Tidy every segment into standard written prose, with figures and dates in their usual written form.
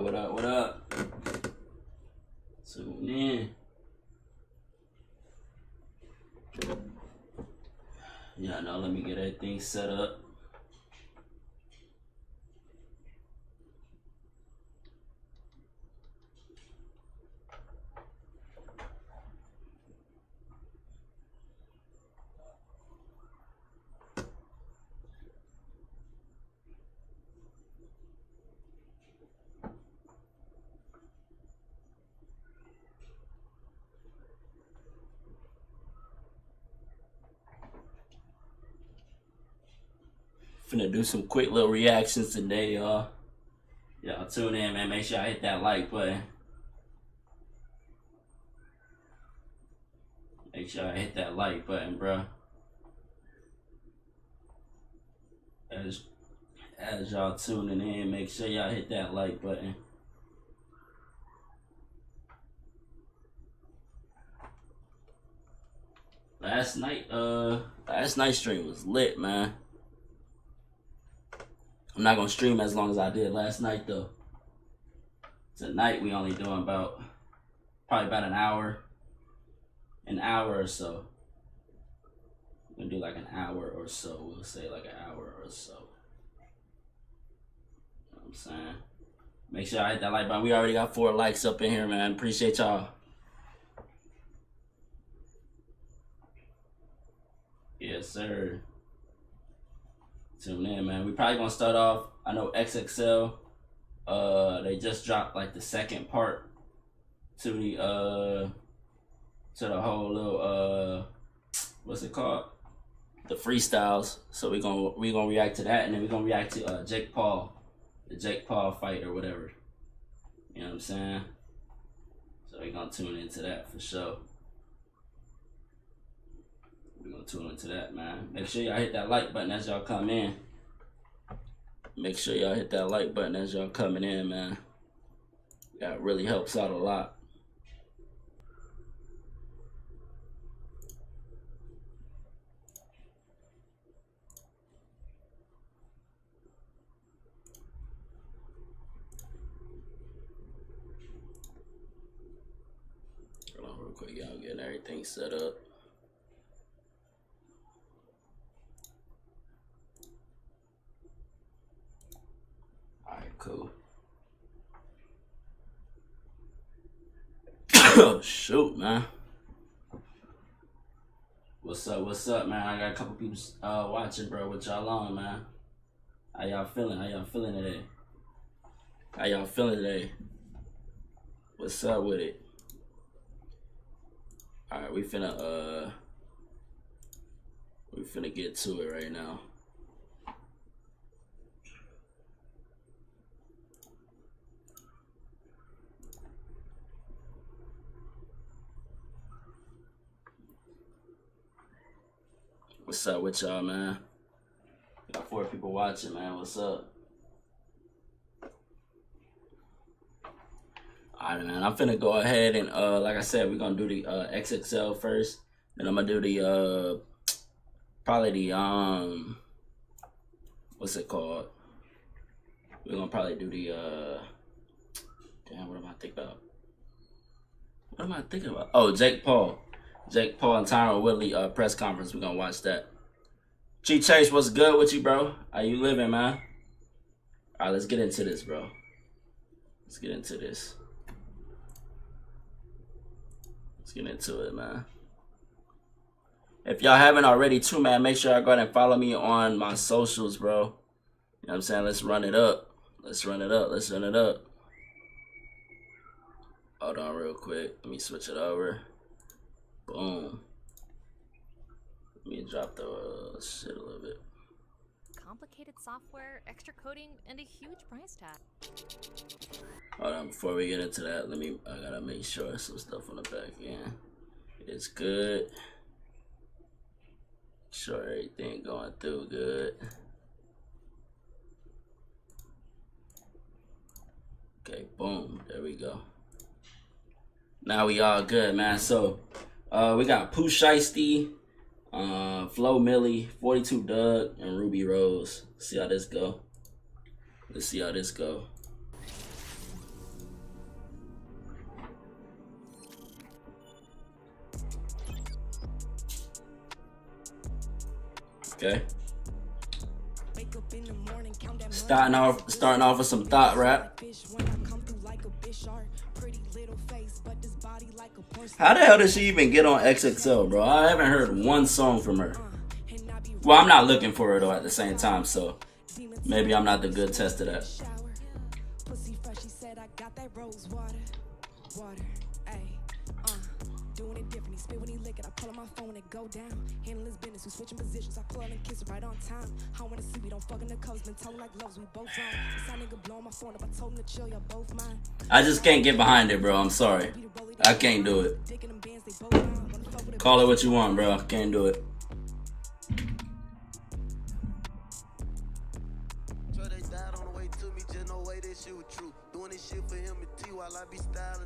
What up? What up? Tune in. Yeah, no, let me get everything set up. Finna do some quick little reactions today, y'all. Y'all tune in, man. Make sure I hit that like button. Make sure I hit that like button, bro. As y'all tuning in, make sure y'all hit that like button. Last night's stream was lit, man. I'm not gonna stream as long as I did last night though. Tonight we only doing probably about an hour or so. We're gonna do like an hour or so. We'll say like an hour or so. You know what I'm saying? Make sure I hit that like button. We already got 4 likes up in here, man. Appreciate y'all. Yes, sir. Tune in, man. We probably gonna start off. I know XXL. They just dropped like the second part to the whole little what's it called? The freestyles. So we gonna react to that, and then we gonna react to Jake Paul, the Jake Paul fight or whatever. You know what I'm saying? So we gonna tune into that for sure. We're gonna tune into that, man. Make sure y'all hit that like button as y'all come in. Make sure y'all hit that like button as y'all coming in, man. That really helps out a lot. Hold on real quick, y'all getting everything set up. Cool. Oh shoot, man. What's up, man? I got a couple people watching, bro. What y'all on, man? How y'all feeling? How y'all feeling today? How y'all feeling today? What's up with it? Alright, we finna get to it right now. What's up with y'all, man? Got 4 people watching, man. What's up? Alright, man. I'm finna go ahead and like I said, we're gonna do the XXL first. Then I'm gonna do the probably the what's it called? We're gonna probably do the damn, what am I thinking about? What am I thinking about? Oh, Jake Paul and Tyron Woodley press conference. We're gonna watch that. G Chase, what's good with you, bro? How you living, man? Alright, let's get into this, bro. Let's get into this. Let's get into it, man. If y'all haven't already too, man, make sure y'all go ahead and follow me on my socials, bro. You know what I'm saying? Let's run it up. Let's run it up. Let's run it up. Hold on real quick. Let me switch it over. Boom. Let me drop the shit a little bit. Complicated software, extra coding, and a huge price tag. Hold on, before we get into that, I gotta make sure some stuff on the back end is good. Sure everything going through good. Okay, boom, there we go. Now we all good, man. So we got Pooh Shiesty, Flo Millie, 42 Doug, and Ruby Rose. See how this go. Let's see how this go. Okay. Starting off with some thought rap. How the hell did she even get on XXL, bro? I haven't heard one song from her. Well, I'm not looking for her though at the same time, so maybe I'm not the good test of that. Doing it differently, spit when he lick it. I pull on my phone and it go down. Handling his business, we switching positions. I pull out and kiss it right on time. I wanna see we don't fuck in the cubs, been told like loves, we both drown. This nigga blowing my phone up, I told him to chill, y'all both mine. I just can't get behind it, bro. I'm sorry. I can't do it. Call it what you want, bro. Can't do it.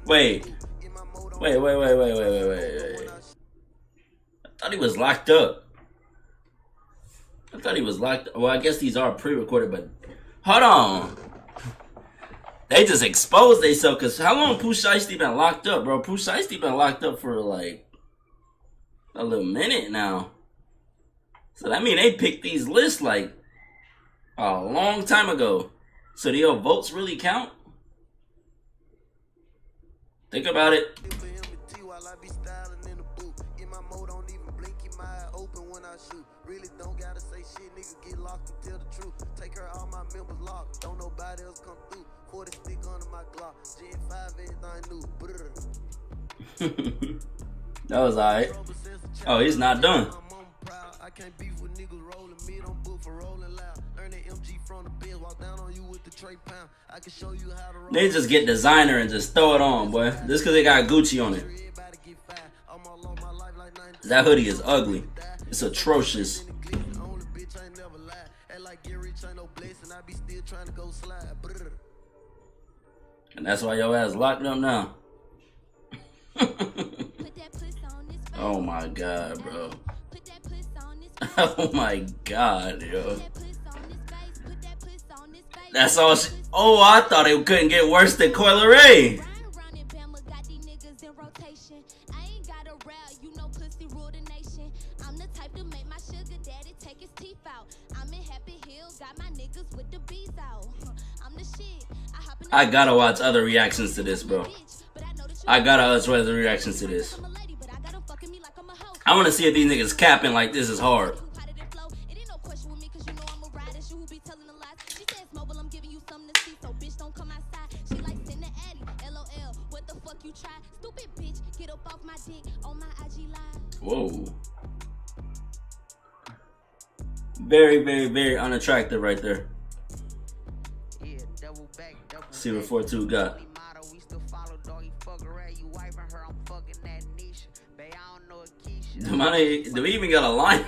Wait. Wait. I thought he was locked up. Well, I guess these are pre-recorded, but hold on. They just exposed themselves, because how long Pooh Shiesty been locked up, bro? Pooh Shiesty been locked up for like a little minute now. So that mean they picked these lists like a long time ago. So do your votes really count? Think about it. Really don't gotta say shit, nigga get locked and tell the truth. Take her all my members locked, don't nobody else come through. 40 stick under my Glock, Gen 5 everything new. That was alright. Oh, he's not done. I can't beef with niggas rolling mid on book for rolling loud. Earn that MG from the biz, walk down on you with the tray pound. I can show you how to roll. They just get designer and just throw it on, boy. Just because they got Gucci on it. That hoodie is ugly. It's atrocious. And that's why your ass locked up now. Oh my god, bro. Oh my god, yo. That's all she... Oh, I thought it couldn't get worse than Coiler Ray. I gotta watch other reactions to this, bro. I gotta watch other reactions to this. I wanna see if these niggas capping like this is hard. Whoa. Very, very, very unattractive right there. See what 4-2 got. Do we even got a line?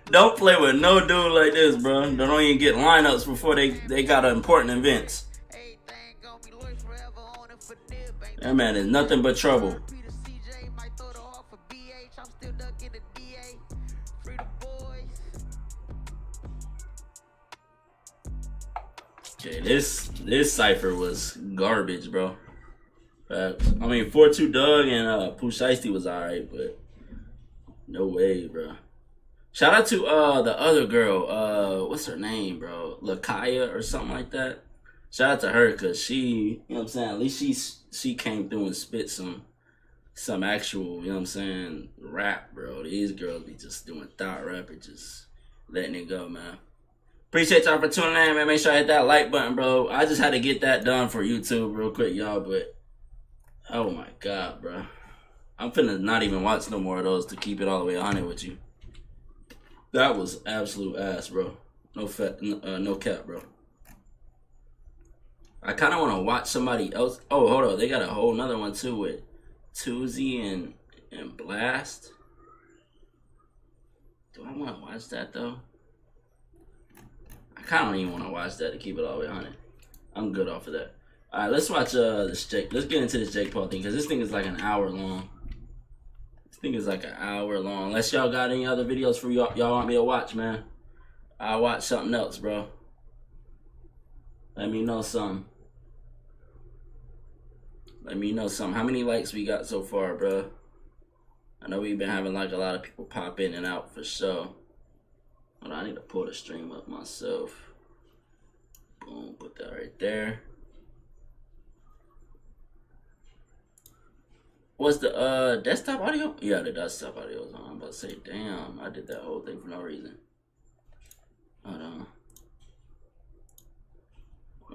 Don't play with no dude like this, bro. They don't even get lineups before they got important events. That man is nothing but trouble. Okay, this cipher was garbage, bro. I mean, 4-2 Doug and Pooh Shiesty was alright, but no way, bro. Shout out to the other girl, what's her name, bro? Lakaya or something like that. Shout out to her, cause she, you know what I'm saying, at least she came through and spit some actual, you know what I'm saying, rap, bro. These girls be just doing thought rap and just letting it go, man. Appreciate y'all for tuning in, man. Make sure I hit that like button, bro. I just had to get that done for YouTube real quick, y'all, but oh my god, bro. I'm finna not even watch no more of those to keep it all the way 100 with you. That was absolute ass, bro. No cap, bro. I kind of want to watch somebody else. Oh, hold on. They got a whole nother one, too, with Tuzi and Blast. Do I want to watch that, though? I kind of don't even want to watch that to keep it all the way 100. I'm good off of that. All right, let's watch this Jake. Let's get into this Jake Paul thing, because this thing is like an hour long. This thing is like an hour long. Unless y'all got any other videos for y'all want me to watch, man. I'll watch something else, bro. Let me know something. Let me know something. How many likes we got so far, bro? I know we've been having like a lot of people pop in and out for sure. Hold on, I need to pull the stream up myself. Boom, put that right there. Was the desktop audio? Yeah, the desktop audio was on. I'm about to say, damn, I did that whole thing for no reason. Hold on.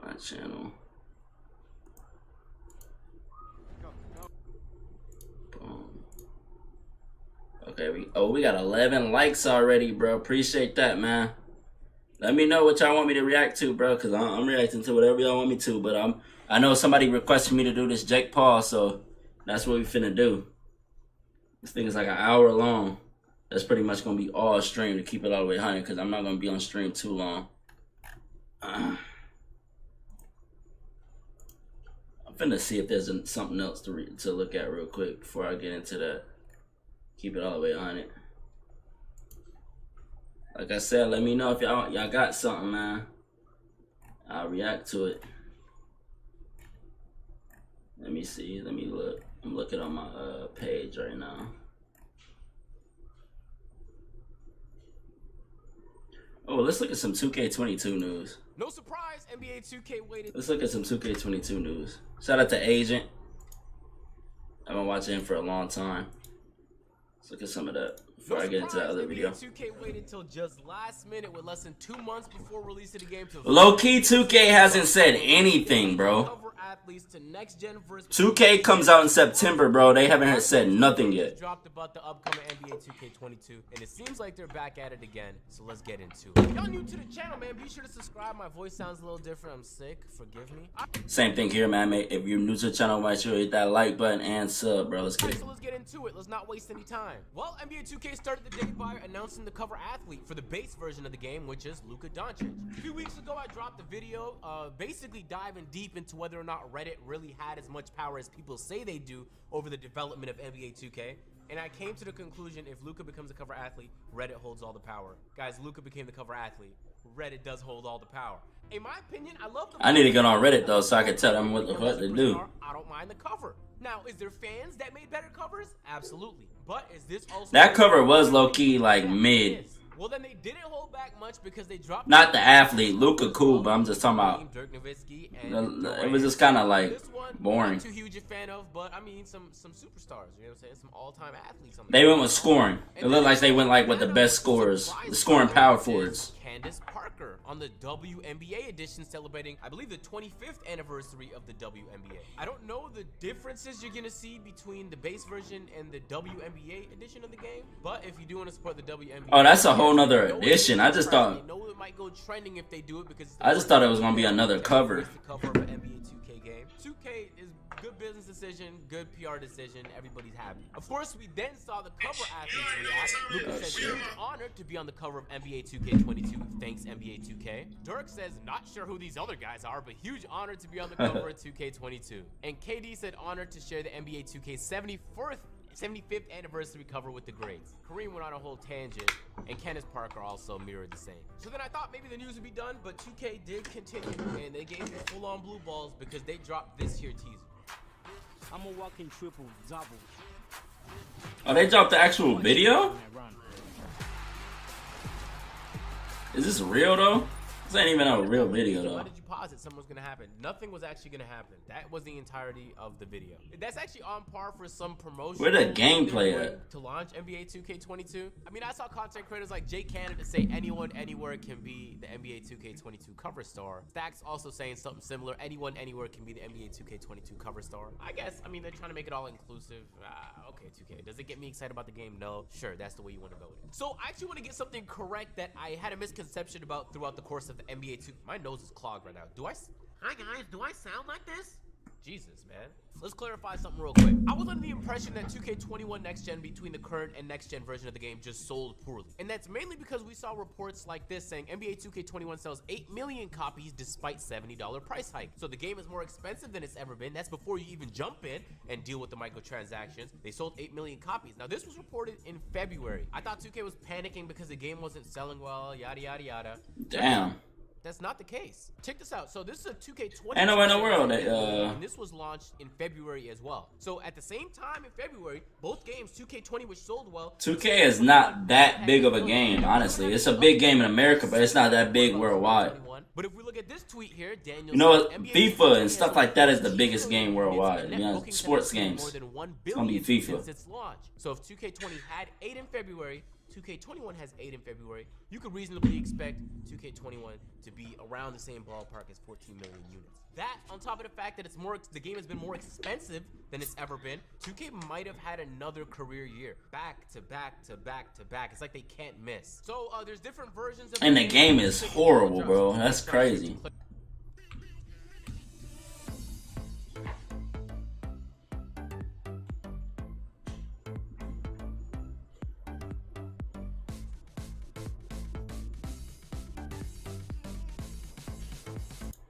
My channel. Boom. Okay, we got 11 likes already, bro. Appreciate that, man. Let me know what y'all want me to react to, bro, because I'm reacting to whatever y'all want me to. But I know somebody requested me to do this Jake Paul, so that's what we finna do. This thing is like an hour long. That's pretty much gonna be all stream to keep it all the way 100, because I'm not gonna be on stream too long. I'm finna see if there's something else to look at real quick before I get into that. Keep it all the way 100. Like I said, let me know if y'all got something, man. I'll react to it. Let me see. Let me look. I'm looking on my page right now. Oh, let's look at some 2K22 news. No surprise, NBA 2K waited. Let's look at some 2K22 news. Shout out to Agent. I've been watching him for a long time. Let's look at some of that before I get into that other video. 2K waited till just last minute with less than 2 months before releasing the game to low-key 2K hasn't said anything, bro. 2K comes out in September, bro. They haven't said nothing yet. Dropped about the upcoming NBA 2K22, and it seems like they're back at it again. So let's get into it. If y'all new to the channel, man, be sure to subscribe. My voice sounds a little different. I'm sick. Forgive me. Same thing here, man. If you're new to the channel, make sure you hit that like button and sub, bro. Let's get it. So let's get into it. Let's not waste any time. Well, NBA 2K started the day by announcing the cover athlete for the base version of the game, which is Luka Doncic. A few weeks ago, I dropped a video basically diving deep into whether or not Reddit really had as much power as people say they do over the development of NBA 2K. And I came to the conclusion, if Luka becomes a cover athlete, Reddit holds all the power. Guys, Luka became the cover athlete. Reddit does hold all the power. In my opinion, I love the... I need to get on Reddit, though, so I can tell them what the fuck to do. I don't mind the cover. Now, is there fans that made better covers? Absolutely. But is this also... That cover was low-key, like, mid. Well, then they didn't hold back much because they dropped... Not the athlete. Luka cool, but I'm just talking about... It was just kind of, like, boring. Not too huge a fan of, but, I mean, some superstars, you know what I'm saying? Some all-time athletes. They went with scoring. It looked like they went, like, with the best scorers. The scoring power forwards. Candace Parker on the WNBA edition, celebrating, I believe, the 25th anniversary of the WNBA. I don't know the differences you're gonna see between the base version and the WNBA edition of the game, but if you do want to support the WNBA, oh, that's a whole nother edition. I just thought. I know it might go trending if they do it because I just thought it was gonna be another cover. The cover of an NBA 2K game. 2K is good business decision, good PR decision. Everybody's happy. Of course, we then saw the cover athletes react. Luka says huge honor to be on the cover of NBA 2K22. Thanks NBA 2K. Dirk says not sure who these other guys are, but huge honor to be on the cover of 2K22. And KD said honored to share the NBA 2K 75th anniversary cover with the greats. Kareem went on a whole tangent, and Candace Parker also mirrored the same. So then I thought maybe the news would be done, but 2K did continue, and they gave me full-on blue balls because they dropped this here teaser. I'm a walking triple double. Oh, they dropped the actual video? Is this real though? This ain't even a real video though. Why did you pause it? Something was gonna happen. Nothing was actually gonna happen. That was the entirety of the video. That's actually on par for some promotion. Where the gameplay at? To launch NBA 2K22. I mean, I saw content creators like Jay Canada say anyone, anywhere can be the NBA 2K22 cover star. Stacks also saying something similar. Anyone, anywhere can be the NBA 2K22 cover star. I guess, I mean, they're trying to make it all inclusive. Okay, 2K. Does it get me excited about the game? No. Sure, that's the way you want to go with it. So I actually want to get something correct that I had a misconception about throughout the course of the NBA 2. My nose is clogged right now. Hi guys, do I sound like this? Jesus, man. Let's clarify something real quick. I was under the impression that 2K21 Next Gen between the current and Next Gen version of the game just sold poorly. And that's mainly because we saw reports like this saying NBA 2K21 sells 8 million copies despite $70 price hike. So the game is more expensive than it's ever been. That's before you even jump in and deal with the microtransactions. They sold 8 million copies. Now this was reported in February. I thought 2K was panicking because the game wasn't selling well, yada yada yada. Damn. that's not the case. Check this out. So this is a 2K20. Ain't no way in the world that and this was launched in February as well. So at the same time in February, both games 2K20 which sold well. 2K is not that big of a game, honestly. It's a big game in America, but it's not that big worldwide. But if we look at this tweet here, Daniel, you know what? FIFA and stuff like that is the biggest game worldwide. You know, sports games. It's gonna be FIFA. Since its launch. So if 2K20 had 8 in February, 2K21 has 8 in February, you could reasonably expect 2K21 to be around the same ballpark as 14 million units. That, on top of the fact that the game has been more expensive than it's ever been, 2K might have had another career year. Back to back to back to back. It's like they can't miss. So there's different versions of and the game is horrible, bro. That's crazy.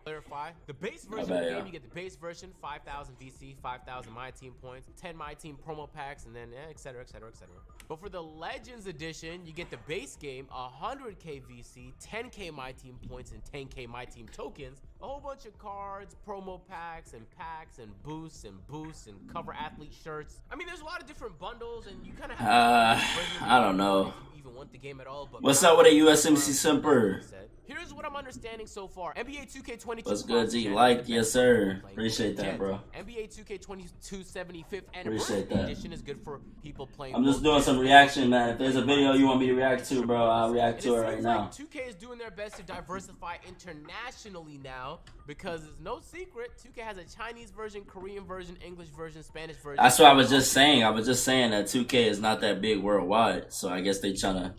Clarify. The base version of the game, you get the base version, 5,000 VC, 5,000 My Team points, 10 My Team promo packs, and then etc, etc, etc. But for the Legends Edition, you get the base game, 100k VC, 10k My Team points, and 10k My Team tokens, a whole bunch of cards, promo packs, and boosts, and cover athlete shirts. I mean, there's a lot of different bundles, and you kind of have I don't know. If you even want the game at all. But what's up with a USMC Simper? Here's what I'm understanding so far. NBA 2K22. What's good, G? Like, yes, sir. Appreciate that, bro. NBA 2K22 75th Appreciate anniversary that. edition is good for people playing. I'm just doing some reaction, man. If there's a video you want me to react to, bro, I'll react to it right now. 2K is doing their best to diversify internationally now because it's no secret 2K has a Chinese version, Korean version, English version, Spanish version. That's what I was just saying. I was just saying that 2K is not that big worldwide, so I guess they trying to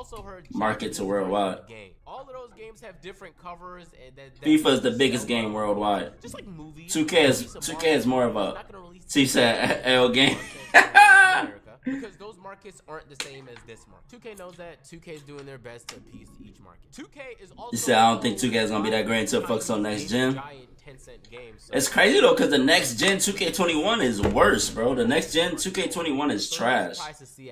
market to worldwide. All of those games have different covers. FIFA is the biggest game worldwide. Just like movies. 2K is more of a Chief said L game. Because those markets aren't the same as this market. 2K knows that. 2K is doing their best to appease each market. 2K is also. You said I don't think 2K is gonna be that great until it focus on next gen. It's crazy though, because the next gen 2K21 is worse, bro. The next gen 2K21 is trash.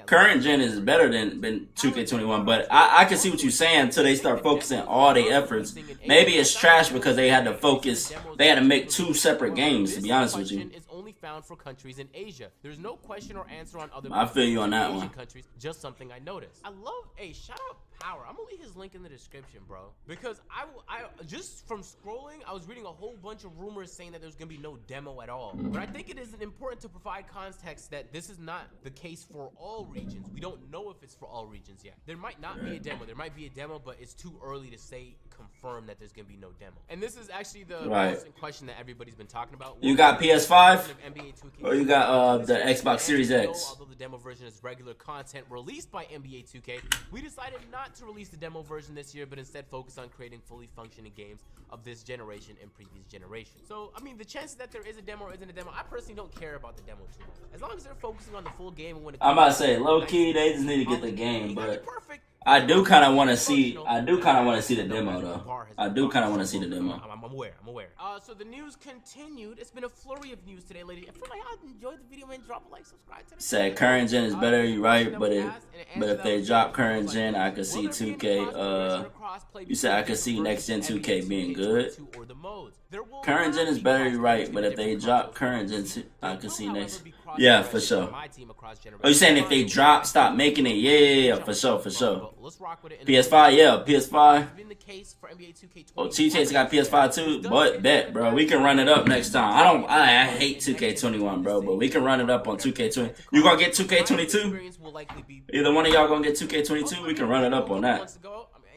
Current gen is better than 2K21, but I can see what you're saying until they start focusing all their efforts. Maybe it's trash because they had to focus. They had to make 2 separate games. To be honest with you. Found for countries in Asia. There's no question or answer on other. I feel you on that one. Countries, just something I noticed. I love. Hey, shout out Power. I'm gonna leave his link in the description, bro. Because I just from scrolling, I was reading a whole bunch of rumors saying that there's gonna be no demo at all. But I think it is important to provide context that this is not the case for all regions. We don't know if it's for all regions yet. There might not be a demo. There might be a demo, but it's too early to say confirm that there's gonna be no demo. And this is actually the most question that everybody's been talking about. You got PS5? Or you got the Xbox Series X? Although the demo version is regular content released by NBA 2K, we decided not to release the demo version this year, but instead focus on creating fully functioning games of this generation and previous generation. So, I mean, the chances that there is a demo or isn't a demo, I personally don't care about the demo too much. As long as they're focusing on the full game and when I'm about to say, low key, they just need to get the game, but I do kind of want to see. I do kind of want to see the demo, though. I do kind of want to see the demo. I'm aware. So the news continued. It's been a flurry of news today, ladies. If y'all enjoyed the video, man, drop a like, subscribe to the channel. Said current gen is better. You're right, but if they drop current gen, I could see 2K. You said I could see next gen 2K being good. Current gen is better. You're right, but if they drop current gen, I could see next. Yeah, for sure. Oh, you saying if they stop making it? Yeah, for sure. PS5, yeah, PS5. Oh, Cheat got PS5 too. But bet, bro, we can run it up next time. I hate 2K21, bro, but we can run it up on 2K20. You gonna get 2K22? Either one of y'all gonna get 2K22? We can run it up on that.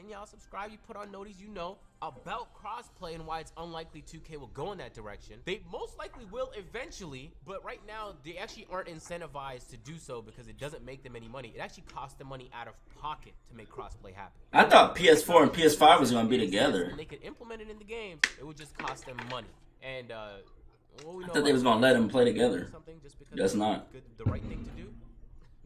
Y'all subscribe, you put on notice, you know about crossplay and why it's unlikely 2K will go in that direction. They most likely will eventually, but right now they actually aren't incentivized to do so because it doesn't make them any money. It actually costs them money out of pocket to make crossplay happen. I thought PS4 and PS5 was gonna be together. When they could implement it in the games, it would just cost them money. And I thought they was gonna let them play together. That's not the right thing to do.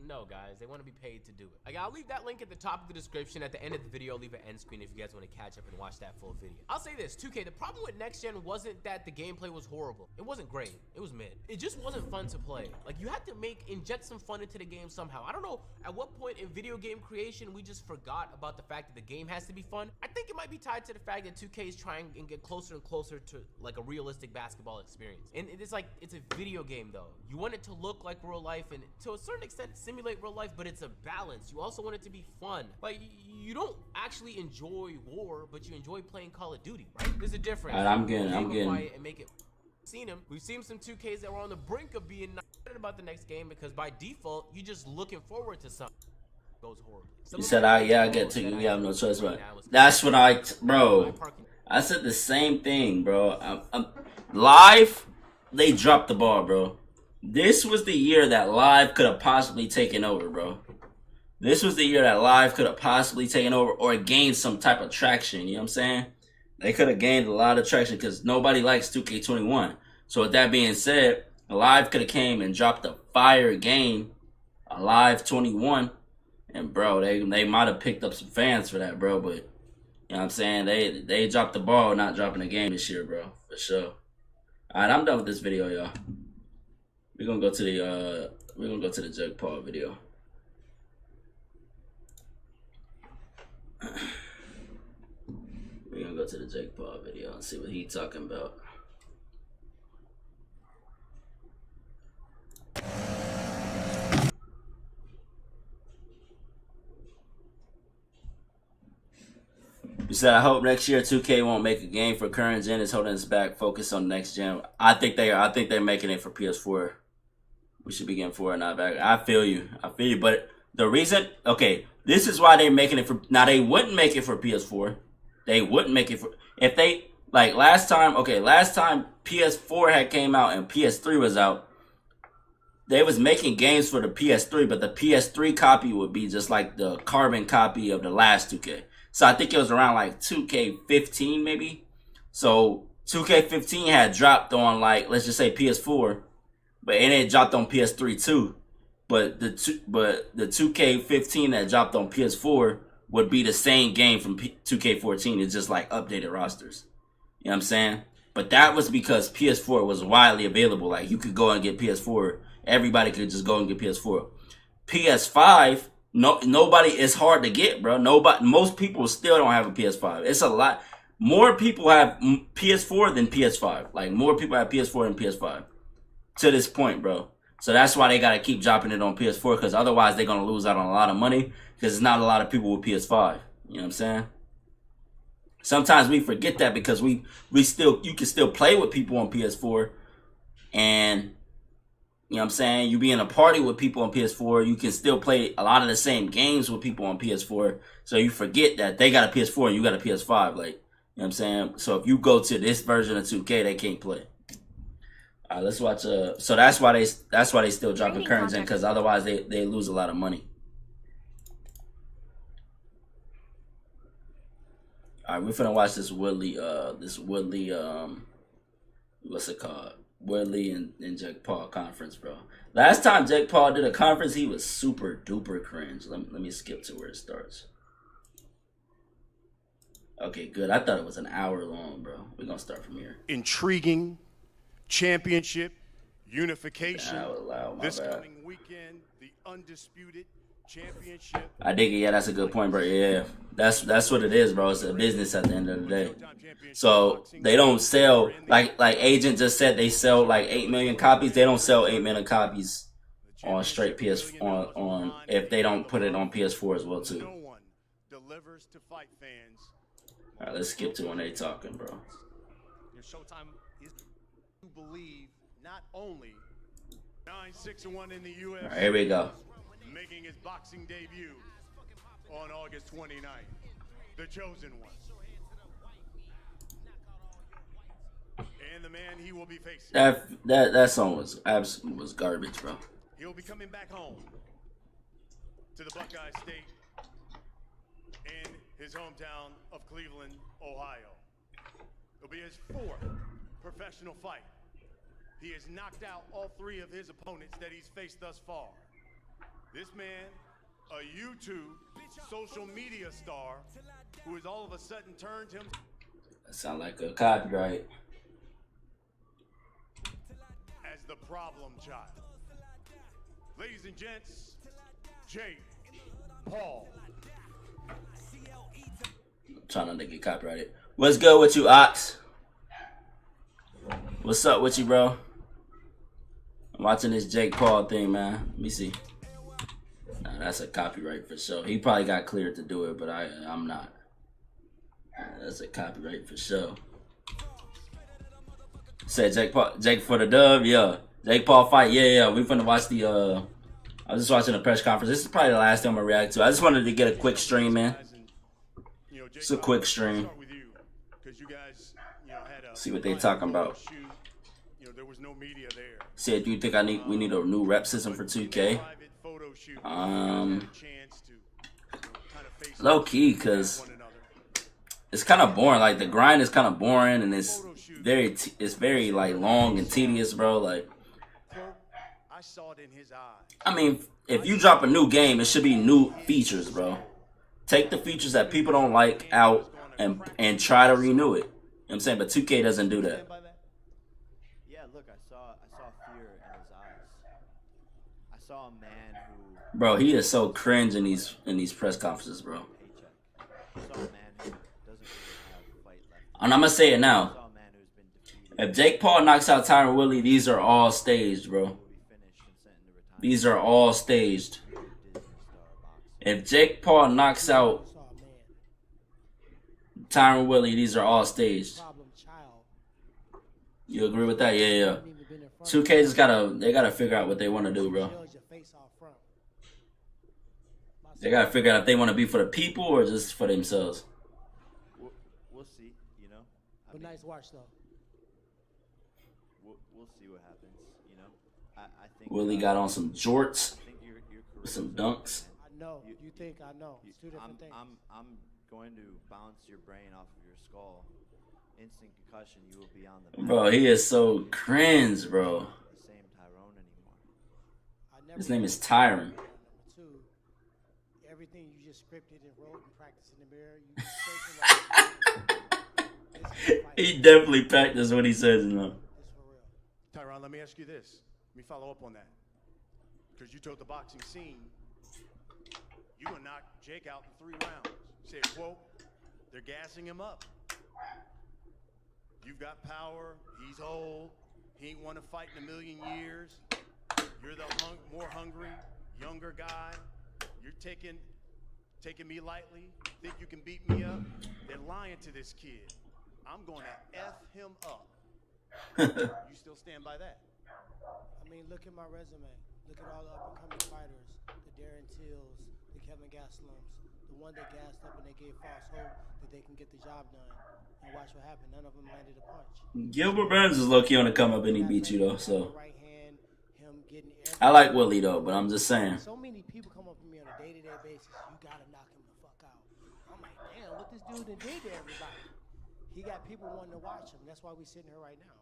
No, guys, they want to be paid to do it. Like, I'll leave that link at the top of the description. At the end of the video, I'll leave an end screen if you guys want to catch up and watch that full video. I'll say this, 2K, the problem with next gen wasn't that the gameplay was horrible. It wasn't great. It was mid. It just wasn't fun to play. Like, you had to inject some fun into the game somehow. I don't know at what point in video game creation we just forgot about the fact that the game has to be fun. I think it might be tied to the fact that 2K is trying and get closer and closer to like a realistic basketball experience. And it's like, it's a video game though. You want it to look like real life and to a certain extent simulate real life, but it's a balance. You also want it to be fun. Like, you don't actually enjoy war, but you enjoy playing Call of Duty, right? There's a difference. All right, I'm getting. And make it. We've seen some 2Ks that were on the brink of being not excited about the next game because by default you're just looking forward to something. Goes horribly. You said, I get to you. We have no choice, but that's what bro. I said the same thing, bro. Live, they dropped the ball, bro. This was the year that Live could have possibly taken over, bro. This was the year that Live could have possibly taken over or gained some type of traction. You know what I'm saying? They could have gained a lot of traction because nobody likes 2K21. So with that being said, Live could have came and dropped a fire game, a Live 21, and bro, they might have picked up some fans for that, bro. But you know what I'm saying? They dropped the ball, not dropping the game this year, bro, for sure. All right, I'm done with this video, y'all. We're gonna go to the Jug Paul video. We're gonna go to the Jake Paul video and see what he talking about. He said, I hope next year 2K won't make a game for current gen. It's holding us back. Focus on the next gen. I think they are. I think they're making it for PS4. We should be getting 4 and not back. I feel you. But the reason, okay, this is why they're making it for. Now they wouldn't make it for PS4. They wouldn't make it for if they like last time. Okay, last time PS4 had came out and PS3 was out. They was making games for the PS3, but the PS3 copy would be just like the carbon copy of the last 2K. So I think it was around like 2K15 maybe. So 2K15 had dropped on like, let's just say PS4, but it dropped on PS3 too. But the 2K15 that dropped on PS4 would be the same game from 2K14. It's just like updated rosters. You know what I'm saying? But that was because PS4 was widely available. Like you could go and get PS4. Everybody could just go and get PS4. PS5, nobody. It's hard to get, bro. Most people still don't have a PS5. It's a lot. More people have PS4 than PS5. Like more people have PS4 than PS5 to this point, bro. So that's why they gotta keep dropping it on PS4 because otherwise they're gonna lose out on a lot of money because it's not a lot of people with PS5. You know what I'm saying? Sometimes we forget that because you can still play with people on PS4 and you know what I'm saying? You be in a party with people on PS4, you can still play a lot of the same games with people on PS4. So you forget that they got a PS4 and you got a PS5. Like, you know what I'm saying? So if you go to this version of 2K, they can't play. All right, let's watch. So that's why they still dropping current gen because otherwise they lose a lot of money. All right, we're finna watch this Woodley. What's it called? Woodley and Jake Paul conference, bro. Last time Jake Paul did a conference, he was super duper cringe. Let me skip to where it starts. Okay, good. I thought it was an hour long, bro. We're gonna start from here. Intriguing championship unification. That was loud, my this bad. coming weekend, the undisputed championship. I dig it. Yeah, that's a good point, bro. Yeah, that's what it is, bro. It's a business at the end of the day. So they don't sell like Agent just said. They sell like 8 million copies. They don't sell 8 million copies on straight PS on if they don't put it on PS4 as well too. No one delivers to fight fans. All right, let's skip to when they talking, bro. Your showtime is to believe not only 9-6-1 in the US. All right, here we go. Making his boxing debut on August 29th. The chosen one. And the man he will be facing. That song was garbage, bro. He'll be coming back home to the Buckeye State in his hometown of Cleveland, Ohio. It'll be his 4th professional fight. He has knocked out all 3 of his opponents that he's faced thus far. This man, a YouTube social media star, who has all of a sudden turned him. That sound like a copyright. As the problem child. Ladies and gents, Jake Paul. I'm trying not to get copyrighted. What's good with you, Ox? What's up with you, bro? I'm watching this Jake Paul thing, man. Let me see. Nah, that's a copyright for sure. He probably got cleared to do it, but I'm not. That's a copyright for sure. Said Jake for the dub, yeah. Jake Paul fight, yeah. We finna watch the I was just watching the press conference. This is probably the last thing I'm gonna react to. I just wanted to get a quick stream, man. Just a quick stream. See what they talking about. Said, do you think we need a new rep system for 2K? Low key, cause it's kind of boring. Like the grind is kind of boring, and it's very like long and tedious, bro. Like, I mean, if you drop a new game, it should be new features, bro. Take the features that people don't like out and try to renew it. You know what I'm saying? But 2K doesn't do that. Yeah, look, I saw fear in his eyes. I saw a man who, bro, he is so cringe in these press conferences, bro. I saw a man who doesn't really have a fight left. And I'm gonna say it now. I saw a man who's been defeated. If Jake Paul knocks out Tyron Woodley, these are all staged, bro. Will be finished and sent into retirement. These are all staged. If Jake Paul knocks out Tyron Woodley, these are all staged. You agree with that? Yeah. 2K just gotta figure out what they want to do, bro. They gotta figure out if they want to be for the people or just for themselves. We'll see, you know. I mean, Nice watch though. we'll see what happens, you know. I think Willie got on some jorts, I think your career with some dunks. I know. You think I know? It's two different things. I'm going to bounce your brain off of your skull. Instant concussion, you will be on the Bro, he is so cringe, bro. the same Tyrone anymore. His name is Tyron. Two, everything you just scripted and wrote and practiced in the mirror. He definitely practiced what he says, you know. It's for real. Tyron, let me ask you this. Let me follow up on that. Because you told the boxing scene, you would knock Jake out in 3 rounds. You said, quote, they're gassing him up. You've got power. He's old. He ain't won a fight in a million years. You're the more hungry, younger guy. You're taking me lightly. Think you can beat me up? They're lying to this kid. I'm going to F him up. You still stand by that? I mean, look at my resume. Look at all the up-and-coming fighters, the Darren Tills, the Kevin Gaslums, the one that gassed up and they gave false hope that they can get the job done. And watch what happened. None of them landed a punch. Gilbert Burns is low-key on the come up and he beat you, though, so. Right hand, him getting I like Willie, though, but I'm just saying. So many people come up to me on a day-to-day basis. You gotta knock him the fuck out. I'm like, damn, what this dude done did to everybody? He got people wanting to watch him. That's why we sitting here right now.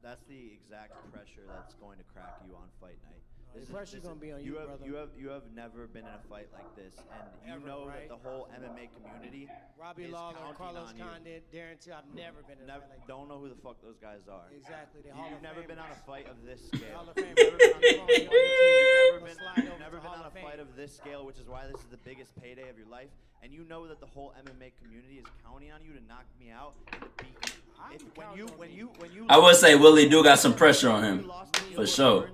That's the exact pressure that's going to crack you on fight night. The pressure's gonna be on you, brother. You have never been in a fight like this, and you know right? that the whole MMA community Robbie is Lawler, counting Carlos on you. Condit, Darren Till. I've never been in a fight like that. Don't know who the fuck those guys are. Exactly. They Hall You've of never been on a Famers. fight of this scale. Hall of Famers. You've never been on a fight of this scale, which is why this is the biggest payday of your life. And you know that the whole MMA community is counting on you to knock me out and to beat me. When you I would say Willie do got some pressure on him, for sure.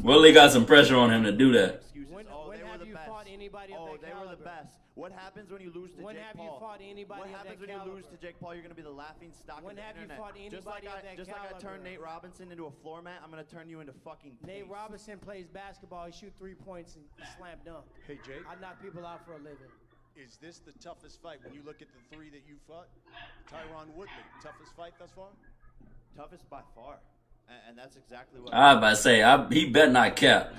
Willie got some pressure on him to do that. When have you fought anybody of that they were the caliber? best. What happens when you lose to When Jake have Paul? you fought anybody What of happens that when you lose caliber? to Jake Paul? You're going to be the laughing stock When of the have you internet. fought Just like anybody of that just like I turned caliber? Nate Robinson into a floor mat, I'm going to turn you into fucking Nate paste. Robinson plays basketball. He shoot 3 points and slam dunk. Hey, Jake. I knock people out for a living. Is this the toughest fight when you look at the 3 that you fought? Tyron Woodley, toughest fight thus far? Toughest by far. And that's exactly what I was about to say, he better not cap.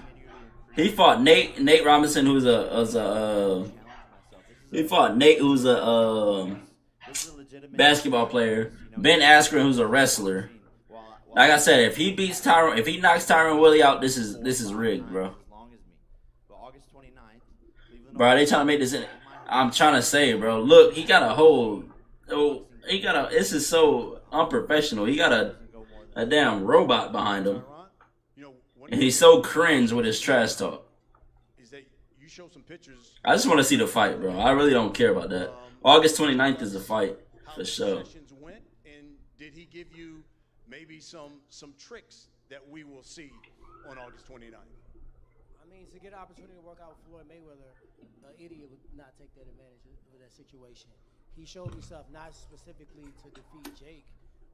He fought Nate Robinson, who's he fought Nate, who's a basketball player. Ben Askren, who's a wrestler. Like I said, if he knocks Tyron Woodley out, this is rigged, bro. As long as me. But August Bro, they trying to make this in. I'm trying to say, bro. Look, he got a whole. Oh, he got a. This is so unprofessional. He got a damn robot behind him, and he's so cringe with his trash talk. I just want to see the fight, bro. I really don't care about that. August 29th is the fight for sure. And did he give you maybe some tricks that we will see on August 29th? I mean, to get an opportunity to work out with Floyd Mayweather, an idiot would not take that advantage of that situation. He showed me stuff not specifically to defeat Jake,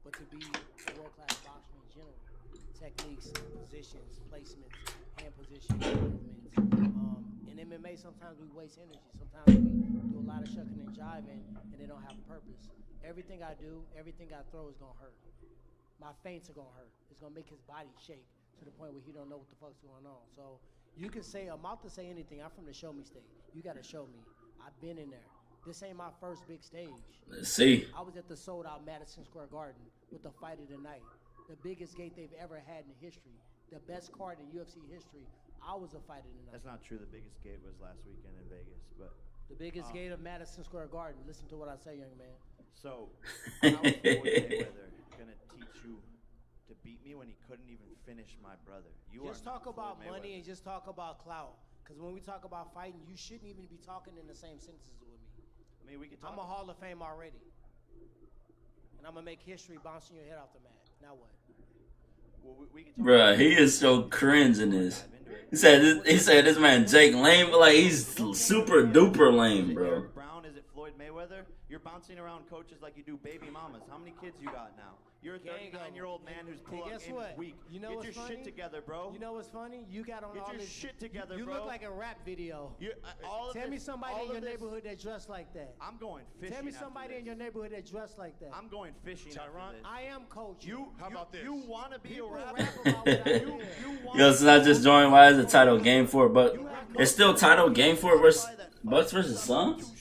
but to be a world-class boxer in general. Techniques, positions, placements, hand positions, movements. In MMA, sometimes we waste energy. Sometimes we do a lot of shucking and jiving, and they don't have a purpose. Everything I do, everything I throw is going to hurt. My feints are going to hurt. It's going to make his body shake to the point where he don't know what the fuck's going on. So you can say, I'm out to say anything. I'm from the show me state. You got to show me. I've been in there. This ain't my first big stage. Let's see. I was at the sold-out Madison Square Garden with the fight of the night. The biggest gate they've ever had in history. The best card in UFC history. I was a fight of the night. That's not true. The biggest gate was last weekend in Vegas, but the biggest gate of Madison Square Garden. Listen to what I say, young man. So, how is Floyd Mayweather gonna teach you to beat me when he couldn't even finish my brother? You just are talk about Floyd money Mayweather. and just talk about clout. Because when we talk about fighting, you shouldn't even be talking in the same sentences with me. I mean, we can talk. I'm a Hall of Fame already, and I'm gonna make history bouncing your head off the mat. Now what? Well, we can talk. Bruh, he is so cringe in this. He said this man Jake lame, but like he's super duper lame, bro. Brown, is it Floyd Mayweather? You're bouncing around coaches like you do baby mamas. How many kids you got now? You're a 39-year-old man who's pull-up game is weak. You know Get what's your funny? shit together, bro. You know what's funny? You got on Get all your this shit together, you bro. look like a rap video. Tell me somebody in your neighborhood that dressed like that. I'm going fishing. Tell me somebody in your neighborhood that dressed like that. I'm going fishing. Tyron, I am coach. how about this? You want to be People a rapper? rap about what I did. Yo, since I just joined, why is the title Game 4? But it's still title Game 4 versus Bucks versus Suns?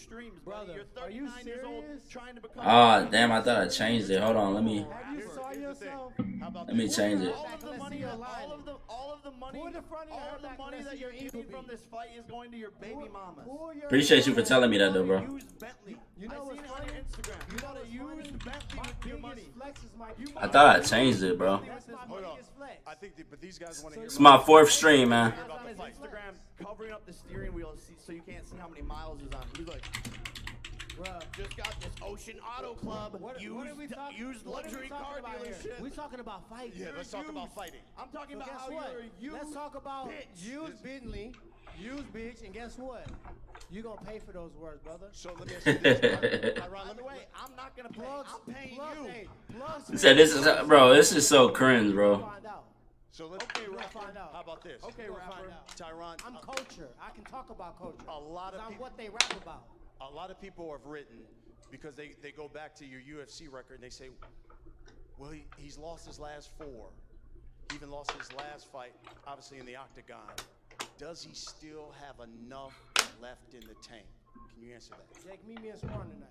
Brother, You're are you 39 years old serious? trying to become Ah, damn, I thought I changed it. Hold on, let me Have you saw yourself? let me change it. all of the money that you're eating from this fight is going to your baby mamas. Appreciate you for telling me that though, bro. Use Bentley. You know I what's seen it on funny? your Instagram. You gotta use Bentley with your money. I thought I changed it, bro. Hold on. I think, but these guys want to hear. It's my 4th stream, man. On his Instagram, covering up the steering wheel so you can't see how many miles is on it. He's like, Bruh, just got this Ocean Auto Club. Used luxury car dealership. We're talking about fighting. Yeah, let's talk about fighting. I'm talking So about guess how what? you're Let's talk about use Bentley, use bitch, and guess what? You're gonna pay for those words, brother. So let me ask you this. Tyron, By let the me. way, I'm not gonna pay. I'm paying you. He said this is, bro, this is so cringe, bro. Find out. So let's. Okay, rapper. Find out. How about this? Okay, rapper. Tyron. I'm culture. I can talk about culture. A lot of I'm people. what they rap about. A lot of people have written because they go back to your UFC record and they say, well, he's lost his last 4. He even lost his last fight, obviously in the octagon. Does he still have enough left in the tank? Can you answer that? Jake, meet me in sparring tonight.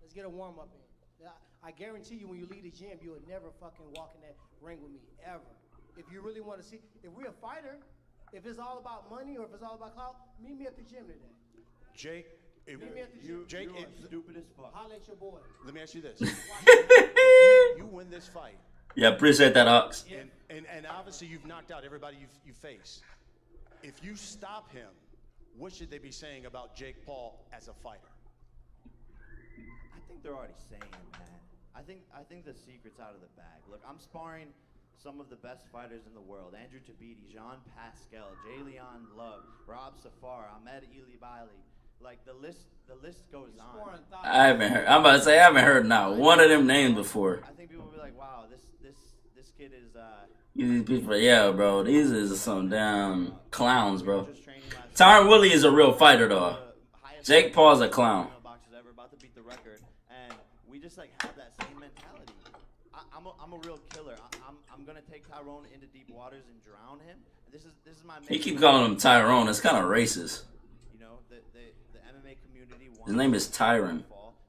Let's get a warm-up in. I guarantee you when you leave the gym, you will never fucking walk in that ring with me, ever. If you really want to see, if we're a fighter, if it's all about money or if it's all about clout, meet me at the gym today. Jake, Meet me at the gym. Jake, You are stupid as fuck. Holla at your boy. let me ask you this. You win this fight, Yeah, appreciate that, Ox. and obviously you've knocked out everybody you face. If you stop him, what should they be saying about Jake Paul as a fighter? I think they're already saying that. I think the secret's out of the bag. Look, I'm sparring some of the best fighters in the world. Andrew Tabiti, Jean Pascal, Jayleon Love, Rob Safar, Ahmed Ilibaili. Like the list goes on. I haven't heard. I'm about to say I haven't heard not one of them names before. I think people will be like, wow, this kid is These people, yeah, bro. These is some damn clowns, bro. just training last Tyron Woodley is a real fighter, though. Jake Paul's a clown. boxers ever about to beat the record, and we just like have that same mentality. I'm a real killer. I'm gonna take Tyrone into deep waters and drown him. This is my. He keep calling him Tyrone. It's kind of racist. You know the MMA community. His name is Tyron.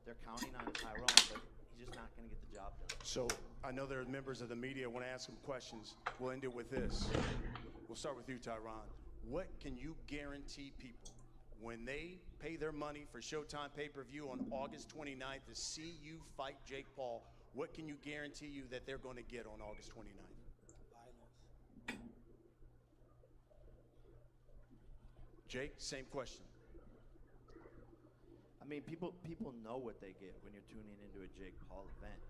They're counting on Tyrone, but he's just not gonna get the job done. So I know there are members of the media want to ask him questions. We'll end it with this. We'll start with you, Tyron. What can you guarantee people when they pay their money for Showtime pay-per-view on August 29th to see you fight Jake Paul, what can you guarantee you that they're going to get on August 29th? Violence. Jake, same question. I mean, people know what they get when you're tuning into a Jake Paul event.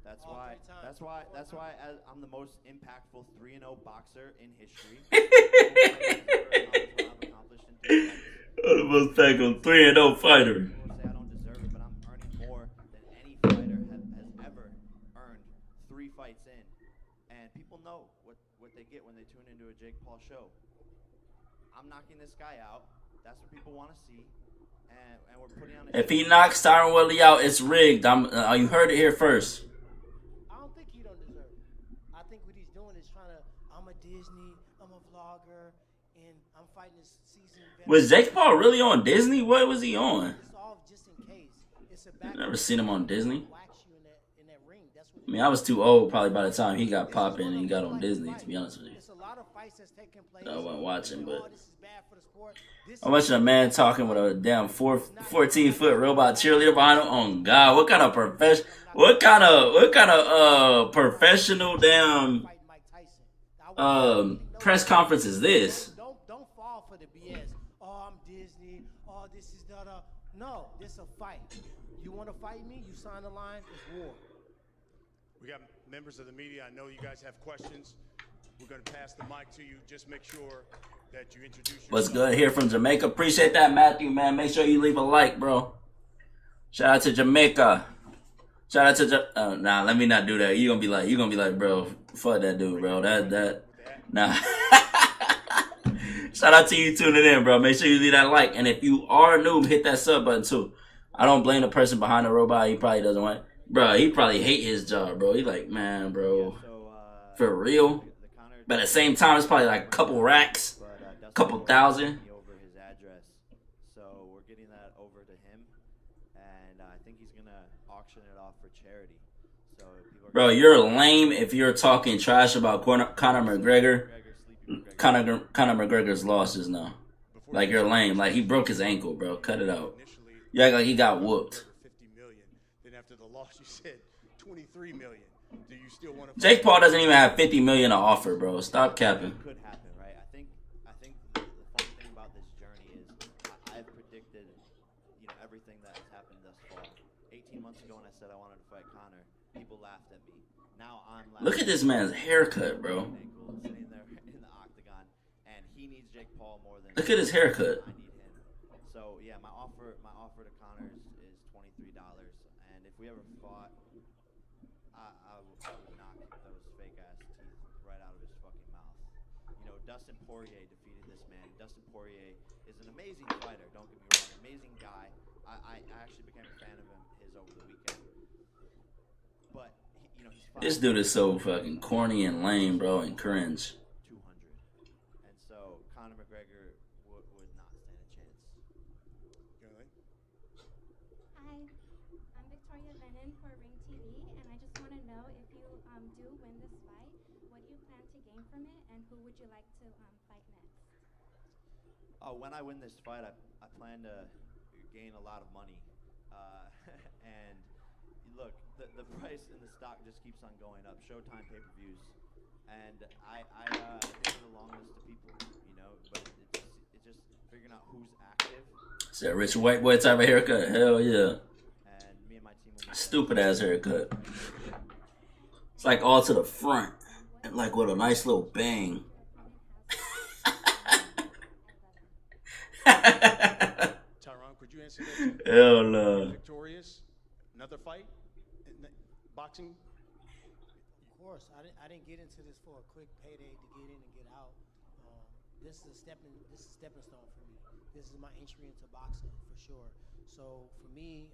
That's All why. 3 times. That's why. That's why. I'm the most impactful 3-0 boxer in history. Accomplished in 3 fights. The most impactful 3-0 fighter. People say I don't deserve it, but I'm earning more than any fighter has ever earned 3 fights in. And people know what they get when they tune into a Jake Paul show. I'm knocking this guy out. That's what people want to see. And we're putting on a If he knocks Tyron Woodley out, it's rigged. You heard it here first. I don't think he don't deserve it. I think what he's doing is trying to, I'm a Disney, I'm a vlogger, and I'm fighting this season. Was Jake Paul really on Disney? What was he on? It's all just in case. It's a I've never seen him on Disney. wax you in that ring. That's what I mean, I was too old probably by the time he got popping and he got on Disney, to be honest with you. It's a lot of fights that's taking place. I wasn't watching, but This is bad for the sport. I'm watching a man talking with a damn 14-foot robot cheerleader behind him. Oh God, what kind of professional damn press conference is this? Don't fall for the BS. Oh, I'm Disney. Oh, this is the. No, this a fight. You want to fight me? You sign the line. It's war. We got members of the media. I know you guys have questions. We're going to pass the mic to you. Just make sure that you introduce yourself. What's good here from Jamaica? Appreciate that, Matthew, man. Make sure you leave a like, bro. Shout out to Jamaica. Shout out to nah, let me not do that. You're gonna be like, bro, fuck that dude, bro. Nah. Shout out to you tuning in, bro. Make sure you leave that like. And if you are a noob, hit that sub button too. I don't blame the person behind the robot. He probably doesn't want, bro. He probably hate his job, bro. He like, man, bro, for real. But at the same time, it's probably like a couple racks, couple thousand. Over his address, so we're getting that over to him, and I think he's gonna auction it off for charity. So bro, you're lame if you're talking trash about Conor McGregor. Conor McGregor's losses now. Like, you're lame. Like, he broke his ankle, bro. Cut it out. You act like he got whooped. 50 million. Then after the loss, you said 23 million. Do you still want to? Jake Paul doesn't even have 50 million to offer, bro. Stop capping. Could happen, right? I think the fun thing about this journey is I've predicted, everything that has happened thus far. 18 months ago when I said I wanted to fight Conor, people laughed at me. Now I'm laughing. Look at this man's haircut, bro. Sitting there in the octagon, and he needs Jake Paul more than. Look at his haircut. I need him. So yeah, my offer to Conor is $23, and if we ever fought, I would knock those fake ass teeth right out of his fucking mouth. Dustin Poirier defeated this man. Dustin Poirier is an amazing fighter. Don't get me wrong, amazing guy. I actually became a fan of his over the weekend. But he's This dude is so fucking corny and lame, bro, and cringe. 200, and so Conor McGregor would not stand a chance. Hi, I'm Victoria Venon for Ring TV, and I just want to know if you do win this fight, what do you plan to gain from it, and who would you like to fight next? Oh, when I win this fight, I plan to gain a lot of money, and look, the price in the stock just keeps on going up. Showtime pay-per-views, and I think the long list of people, but it's just figuring out who's active. Is that rich white boy type of haircut? Hell yeah. And me and my team will Stupid ass haircut. It's like all to the front, and like with a nice little bang. Tyron, could you answer that? Hell no. Victorious? Another fight? Boxing? Of course, I didn't get into this for a quick payday to get in and get out. This is a stepping stone for me. This is my entry into boxing for sure. So for me,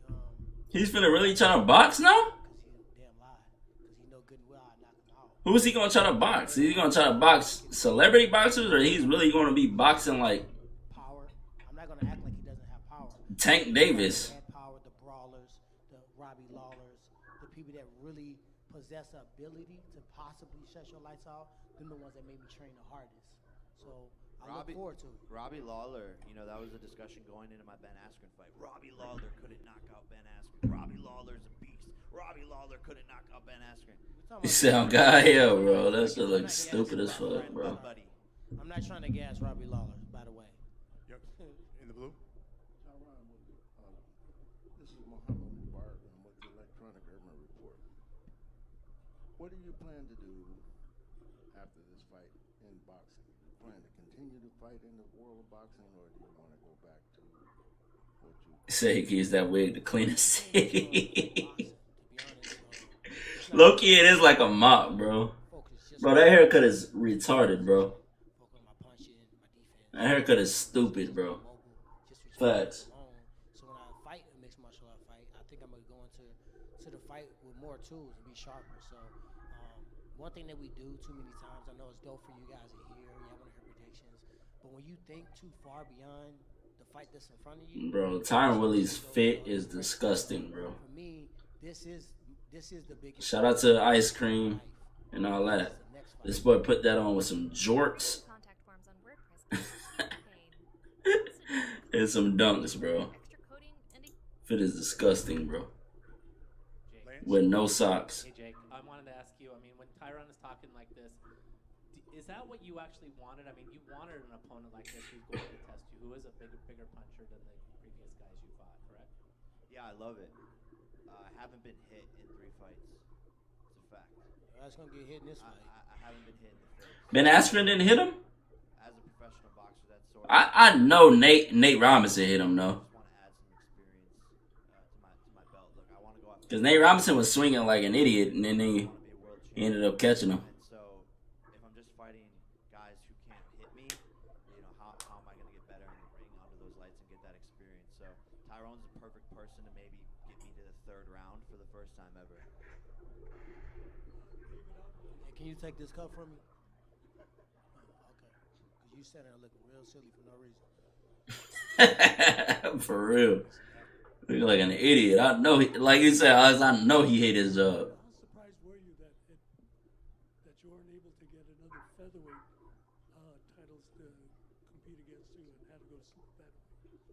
He's finna really try to box now? because he damn lie, because he know good and well I knock him out. Who's he gonna try to box? Is he gonna try to box celebrity boxers, or he's really gonna be boxing like Power. I'm not gonna act like he doesn't have power. Tank Davis? Had power, the brawlers, the Robbie Lawlers, the people that really possess the ability to possibly shut your lights out. Them the ones that made me train the hardest. So I look forward to it. Robbie Lawler, you know, that was a discussion going into my Ben Askren fight. Robbie Lawler couldn't knock out Ben Askren. Robbie Lawler's a beast. Robbie Lawler couldn't knock out Ben Askren. You sound guy, yo, bro. That shit looks stupid as fuck, bro. I'm not trying to gas Robbie Lawler, by the way. Yep. In the blue. This is Muhammad Mubarak. I'm with the Electronic Urban Report. What do you plan to do after this fight in boxing? You plan to continue to fight in the world of boxing, or do you want to go back to what you... Say he used that wig to clean the city. Low-key, it is like a mop, bro. Bro, that haircut is retarded, bro. That haircut is stupid, bro. Facts. So when I fight a mixed martial art fight, I think I'm gonna go into the fight with more tools and be sharper. So one thing that we do too many times, I know it's dope for you guys to hear. Yeah, I want to hear predictions. But when you think too far beyond the fight that's in front of you, bro, Tyron Willie's fit is disgusting, bro. For me, this is the biggest. Shout out to Ice Cream and all that. This boy put that on with some jorts and some dunks, bro. Fit is disgusting, bro. With no socks. Hey Jake, I wanted to ask you, I mean, when Tyron is talking like this, is that what you actually wanted? I mean, you wanted an opponent like this who's going to test you, who is a bigger puncher than the previous guys you fought, correct? Yeah, I love it. I haven't been hit in 3 fights. It's a fact. That's gonna get hit in this fight. I haven't been hit in the face. Ben Askren didn't hit him? As a professional boxer, that's sort of... I know Nate Robinson hit him, though. I just want to add some experience to my belt. Look, I want to go out... Because Nate Robinson was swinging like an idiot, and then he ended up catching him. And so, if I'm just fighting guys who can't hit me, you know, how am I going to get better in the ring under those lights and get that experience? So, Tyron's the perfect person to maybe get me to the 3rd round for the first time ever. Hey, can you take this cup from me? Oh, okay. Because you sitting there looking real silly for no reason. For real. Look like an idiot. I know, like you said, I know he hate his job. How surprised were you that you weren't able to get another featherweight titles to compete against you and had to go super featherweight?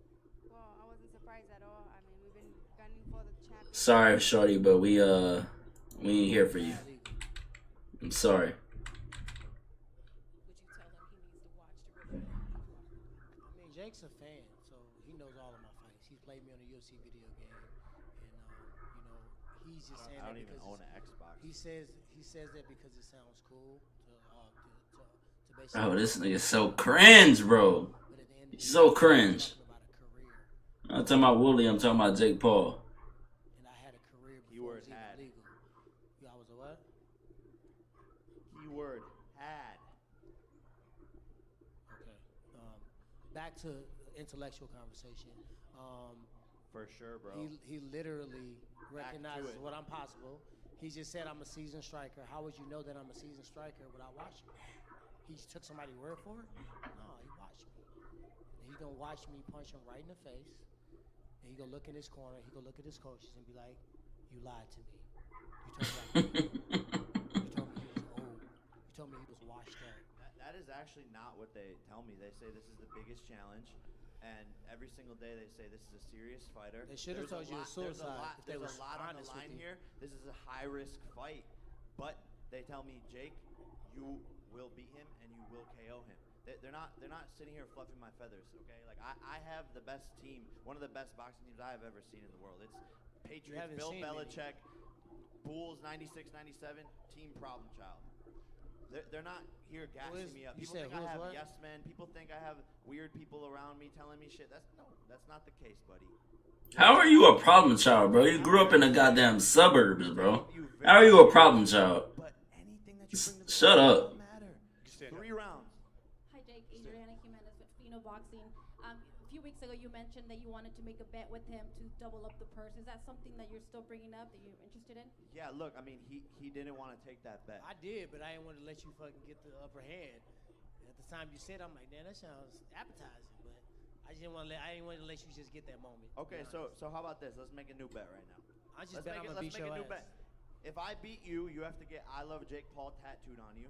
Well, I wasn't surprised at all. I mean, we've been gunning for the champion. Sorry, shorty, but we ain't here for you. I'm sorry. I mean, Jake's a fan, so he knows all of my fights. He's played me on a UFC video game, and you know, he's just saying I that don't even own an Xbox. He says that because it sounds cool to basically. Oh, this nigga's so cringe, bro. He's so cringe. I'm talking about Wooly. I'm talking about Jake Paul. And I had a career before Keyword it was had. even legal. Yeah, I was a what? Keyword had. Okay. Back to intellectual conversation. For sure, bro. He literally recognizes it. what I'm possible. He just said I'm a seasoned striker. How would you know that I'm a seasoned striker without watching? He just took somebody's word for it? No, he watched me. And he's gonna watch me punch him right in the face. And he's gonna look in his corner. He's gonna look at his coaches and be like, "You lied to me. You told me he was old. You told me he was washed up." That is actually not what they tell me. They say this is the biggest challenge, and every single day they say this is a serious fighter. They should have told you it's suicide if they There's was a lot on the honest line with you. here. This is a high-risk fight, but they tell me, Jake, you will beat him and you will KO him. They're not sitting here fluffing my feathers, okay? Like I have the best team, one of the best boxing teams I have ever seen in the world. It's Patriots, Bill Belichick, Bulls, 96, 97, team problem child. They're not here gassing me up. People think I have yes men. People think I have weird people around me telling me shit. That's not the case, buddy. How are you a problem child, bro? You grew up in the goddamn suburbs, bro. How are you a problem child? Shut up. 3 rounds. Hi Jake, Adriana Jimenez with Fino Boxing. A few weeks ago you mentioned that you wanted to make a bet with him to double up the purse. Is that something that you're still bringing up, that you're interested in? Yeah, look, I mean, he didn't want to take that bet. I did, but I didn't want to let you fucking get the upper hand. At the time you said, I'm like, damn, that sounds appetizing, but I didn't want to let you just get that moment. Okay, so how about this? Let's make a new bet right now. I just bet I'm gonna beat your ass. If I beat you, you have to get "I love Jake Paul" tattooed on you.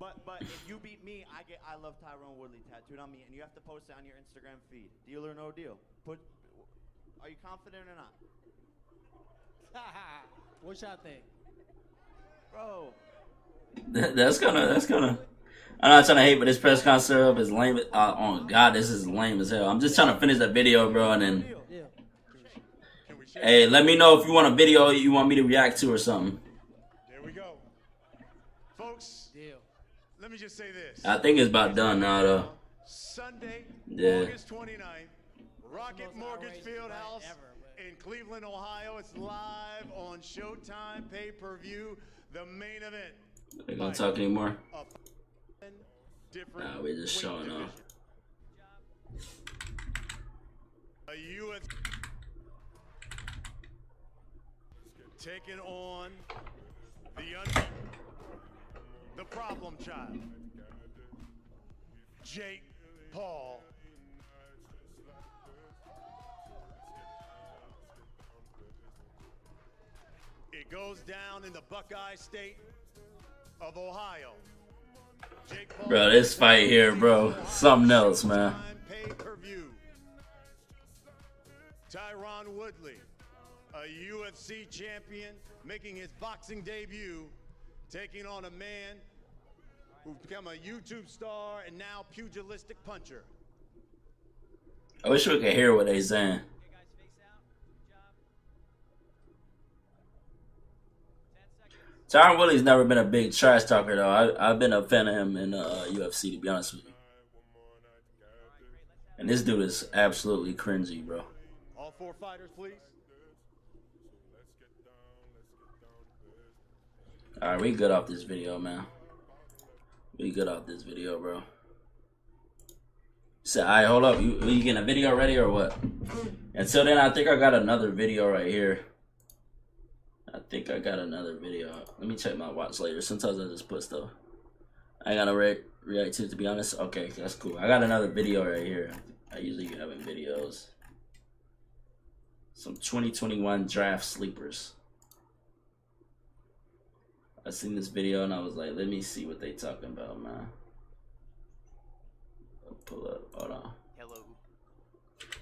But if you beat me, I get I love Tyrone Woodley tattooed on me, and you have to post it on your Instagram feed. Deal or no deal. Are you confident or not? What y'all think? Bro. That's gonna. I'm not trying to hate, but this press concert is lame. Oh God, this is lame as hell. I'm just trying to finish that video, bro, and then. Hey, let me know if you want a video you want me to react to or something. There we go, folks. Deal. Let me just say this. I think it's about done now, though. Sunday, yeah. August 29th, Rocket Mortgage Fieldhouse in Cleveland, Ohio. It's live on Showtime pay-per-view. The main event. They gonna talk anymore? Nah, we're just showing off. A U.S. taking on the problem child, Jake Paul. It goes down in the Buckeye State of Ohio. Bro, this fight here, bro, something else, man. Tyron Woodley, a UFC champion, making his boxing debut, taking on a man who's become a YouTube star and now pugilistic puncher. I wish we could hear what they saying. Tyron Woodley's never been a big trash talker, though. I've been a fan of him in UFC, to be honest with you. And this dude is absolutely cringy, bro. All four fighters, please. Alright, we good off this video, man. We good off this video, bro. So, alright, hold up. You getting a video ready or what? Until then, I think I got another video right here. I think I got another video. Let me check my watch later. Sometimes I just put stuff. I ain't got no react to be honest. Okay, that's cool. I got another video right here. I usually be having videos. Some 2021 draft sleepers. I seen this video and I was like, let me see what they talking about, man. I'll pull up. Hold on. Hello.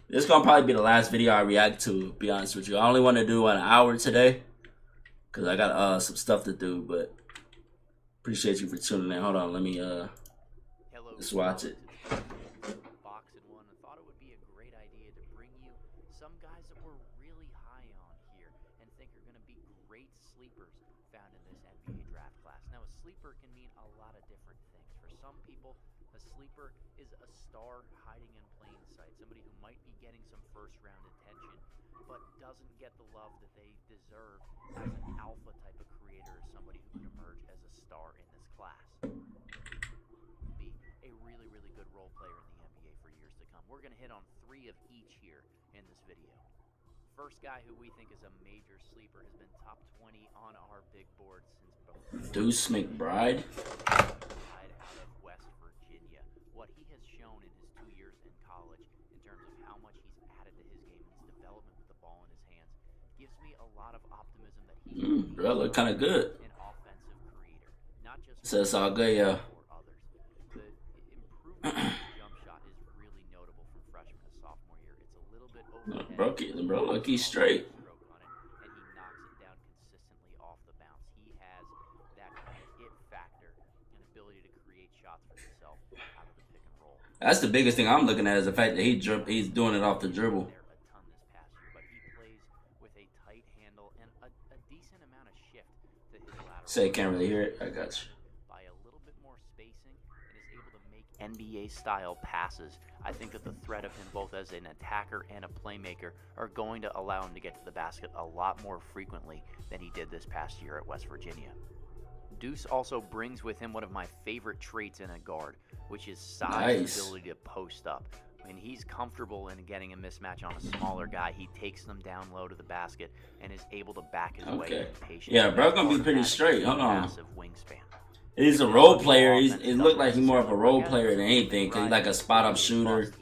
This is gonna probably be the last video I react to be honest with you. I only want to do an hour today. Cause I got some stuff to do, but appreciate you for tuning in. Hold on, let me let's watch it. Box and one, and thought it would be a great idea to bring you some guys that we're really high on here and think are going to be great sleepers found in this NBA draft class. Now, a sleeper can mean a lot of different things. For some people, a sleeper is a star hiding in plain sight, somebody who might be getting some first-round attention, but doesn't get the love that they deserve as an alpha type of creator, or somebody who can emerge as a star in this class. Be a really, really good role player in the NBA for years to come. We're going to hit on 3 of each here in this video. First guy who we think is a major sleeper has been top 20 on our big board since before. Deuce McBride. Out of West Virginia. What he has shown in his 2 years in college in terms of how much he's added to his game and his development with the ball in his hands gives me a lot of optimism that he bro, look kind of good. An offensive creator, not just so it's all good, yeah. The improvement in jump shot is really notable from freshman to sophomore year. It's a little bit overhead. Bro, look, he's straight. And he knocks it down consistently off the bounce. He has that kind of it factor and ability to create shots for himself out of the pick and roll. That's the biggest thing I'm looking at is the fact that he's doing it off the dribble. Say, can't really hear it. I got you. By a little bit more spacing and is able to make NBA style passes. I think that the threat of him both as an attacker and a playmaker are going to allow him to get to the basket a lot more frequently than he did this past year at West Virginia. Deuce also brings with him one of my favorite traits in a guard, which is size and ability to post up. When he's comfortable in getting a mismatch on a smaller guy, he takes them down low to the basket and is able to back his way in patience. Yeah, bro, gonna be pretty straight. Hold on. Wingspan. He's a role player. It looked like he's more of a role player than anything. Cause he's like a spot-up shooter,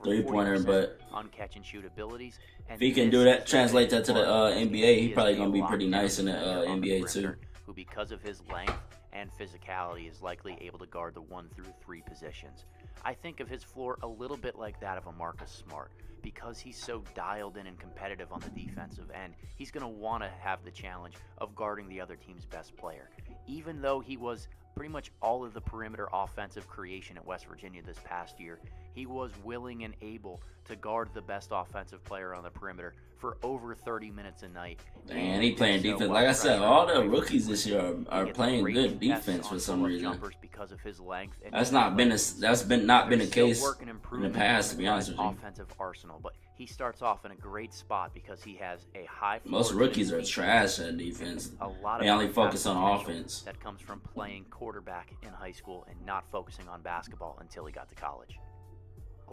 three-pointer. But on catch and shoot abilities, if he can do that, translate that to the NBA, he's probably gonna be pretty nice in the NBA too. Who, because of his length and physicality is likely able to guard the 1 through 3 positions. I think of his floor a little bit like that of a Marcus Smart. Because he's so dialed in and competitive on the defensive end, he's going to want to have the challenge of guarding the other team's best player. Even though he was pretty much all of the perimeter offensive creation at West Virginia this past year, he was willing and able to guard the best offensive player on the perimeter for over 30 minutes a night. Man, he playing defense. Like I said, all the rookies this year are playing good defense for some reason. Because of his length. That's not been the case in the past, to be honest with you. Offensive arsenal, but he starts off in a great spot because he has a high. Most rookies are trash at defense. They only focus on offense. That comes from playing quarterback in high school and not focusing on basketball until he got to college.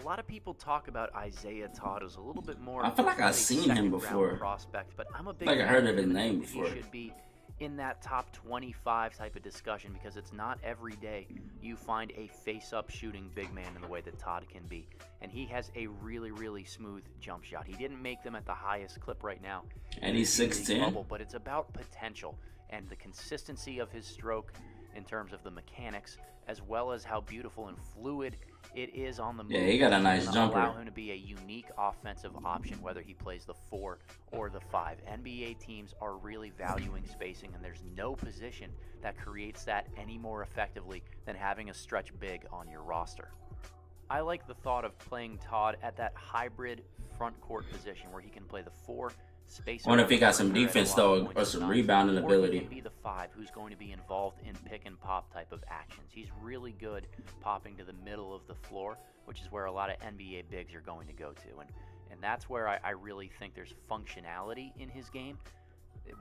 A lot of people talk about Isaiah Todd as a little bit more. I feel like I've seen him before. Prospect, but I'm a big. Like I heard of his name before. He should be in that top 25 type of discussion because it's not every day you find a face-up shooting big man in the way that Todd can be. And he has a really, really smooth jump shot. He didn't make them at the highest clip right now. And he's 6'10". But it's about potential and the consistency of his stroke in terms of the mechanics, as well as how beautiful and fluid it is on the move. Yeah, he got a nice jumper. Allow him to be a unique offensive option, whether he plays the 4 or the 5. NBA teams are really valuing spacing, and there's no position that creates that any more effectively than having a stretch big on your roster. I like the thought of playing Todd at that hybrid front court position where he can play the 4, space. I wonder if he got some defense though, or some rebounding ability. Or he can be the 5 who's going to be involved in pick and pop type of actions. He's really good popping to the middle of the floor, which is where a lot of NBA bigs are going to go to, and that's where I really think there's functionality in his game.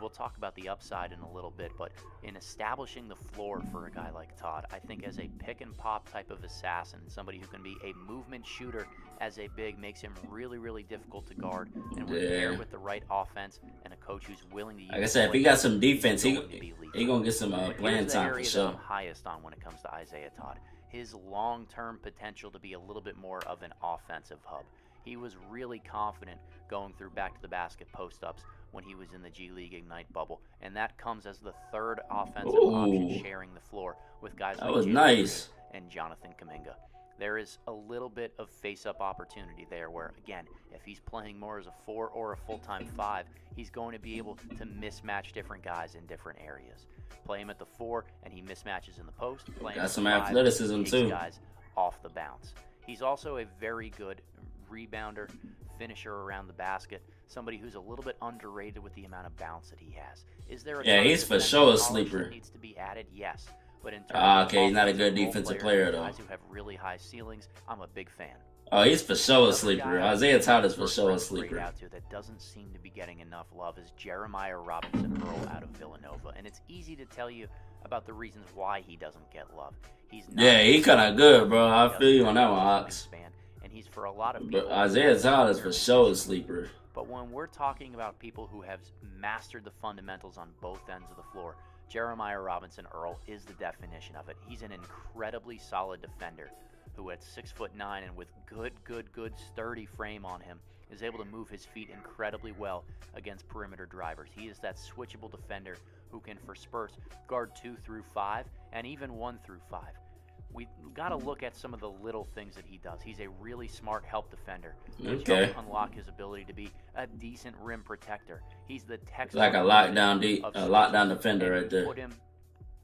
We'll talk about the upside in a little bit, but in establishing the floor for a guy like Todd, I think as a pick and pop type of assassin, somebody who can be a movement shooter as a big makes him really, really difficult to guard. And when paired with the right offense and a coach who's willing to use, like I said, if he got some defense, he gonna get some playing time for sure. I'm highest on when it comes to Isaiah Todd, his long-term potential to be a little bit more of an offensive hub. He was really confident going through back to the basket post-ups when he was in the G League Ignite bubble, and that comes as the 3rd offensive option, sharing the floor with guys like nice. and Jonathan Kuminga. There is a little bit of face-up opportunity there where, again, if he's playing more as a 4 or a full-time 5, he's going to be able to mismatch different guys in different areas. Play him at the 4, and he mismatches in the post. Got some athleticism too. Guys off the bounce. He's also a very good rebounder, finisher around the basket, somebody who's a little bit underrated with the amount of bounce that he has. Is there a he's for sure a sleeper. That needs to be added? Yes. But in terms okay, he's not a good defensive player though. Guys who have really high ceilings, I'm a big fan. Oh, he's for sure a sleeper. Isaiah Todd is for sure a sleeper. That doesn't seem to be getting enough love is Jeremiah Robinson Earl out of Villanova, and it's easy to tell you about the reasons why he doesn't get love. He's not he kind of good, bro. I feel you on that one, Ox. And he's for a lot of people. But Isaiah Todd is for sure a sleeper. But when we're talking about people who have mastered the fundamentals on both ends of the floor, Jeremiah Robinson Earl is the definition of it. He's an incredibly solid defender who at 6'9" and with good sturdy frame on him is able to move his feet incredibly well against perimeter drivers. He is that switchable defender who can, for spurts, guard 2 through 5 and even 1 through 5. We got to look at some of the little things that he does. He's a really smart help defender, which helps unlock his ability to be a decent rim protector. He's the textbook like a lockdown defender right there. Put him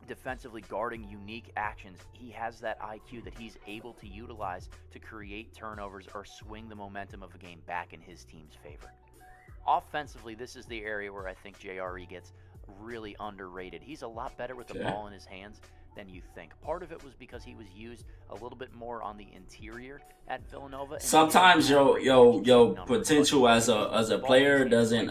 defensively guarding unique actions. He has that IQ that he's able to utilize to create turnovers or swing the momentum of a game back in his team's favor. Offensively, this is the area where I think JRE gets really underrated. He's a lot better with the ball in his hands than you think. Part of it was because he was used a little bit more on the interior at Villanova. Sometimes your potential as a player isn't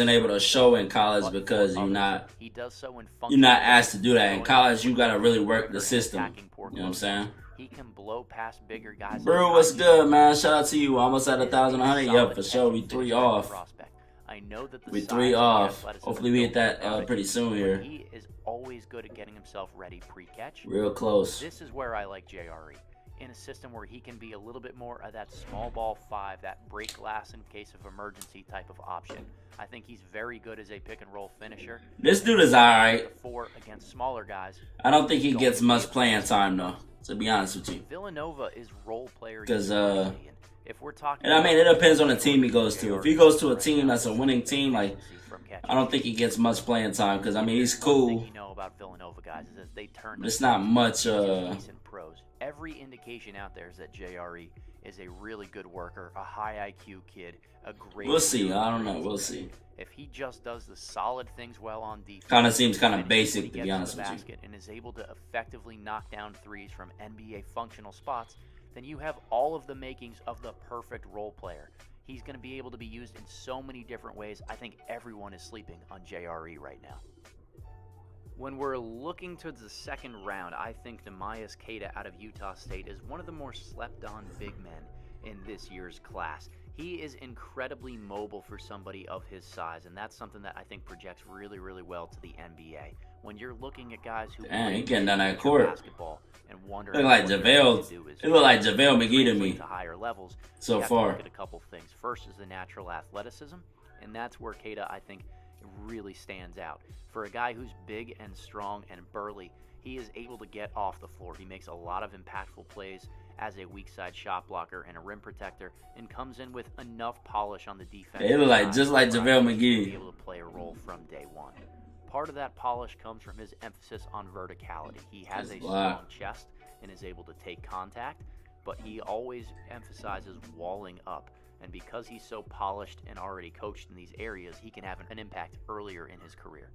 able to show in college because you're not asked to do that. In college, you gotta really work the system. You know what I'm saying? He can blow past bigger guys. Bro, what's good, man? Shout out to you. Almost at 1,100. Yeah, for sure. We 3 off. I know that we 3 off. Hopefully we hit that pretty soon here. He is always good at getting himself ready pre-catch. Real close. This is where I like JRE. in a system where he can be a little bit more of that small ball 5, that break glass in case of emergency type of option. I think he's very good as a pick and roll finisher. This dude is alright. 4 against smaller guys. I don't think he gets much playing time though, to be honest with you. Villanova is role player. Because if we're talking, and I mean, it depends on the team he goes to. If he goes to a team that's a winning team, like, I don't think he gets much playing time. Because I mean, he's cool. You know about Villanova guys is that they turn. But it's not much. Decent pros. Every indication out there is that JRE is a really good worker, a high IQ kid, a great. We'll see. I don't know. We'll see. If he just does the solid things well on defense, kind of seems kind of basic, to be honest with you, and is able to effectively knock down threes from NBA functional spots, then you have all of the makings of the perfect role player. He's going to be able to be used in so many different ways. I think everyone is sleeping on JRE right now. When we're looking towards the second round, I think MYCAREER out of Utah State is one of the more slept-on big men in this year's class. He is incredibly mobile for somebody of his size, and that's something that I think projects really, really well to the NBA. When you're looking at guys who he getting down that court. Basketball and wonder look like JaVale. It look like JaVale McGee to me. To higher levels, so far. Look at a couple things. First is the natural athleticism, and that's where Kata, I think, really stands out. For a guy who's big and strong and burly, he is able to get off the floor. He makes a lot of impactful plays as a weak side shot blocker and a rim protector, and comes in with enough polish on the defense. It look like just like JaVale McGee. To be able to play a role from day one. Part of that polish comes from his emphasis on verticality. He has a strong chest and is able to take contact, but he always emphasizes walling up. And because he's so polished and already coached in these areas, he can have an impact earlier in his career.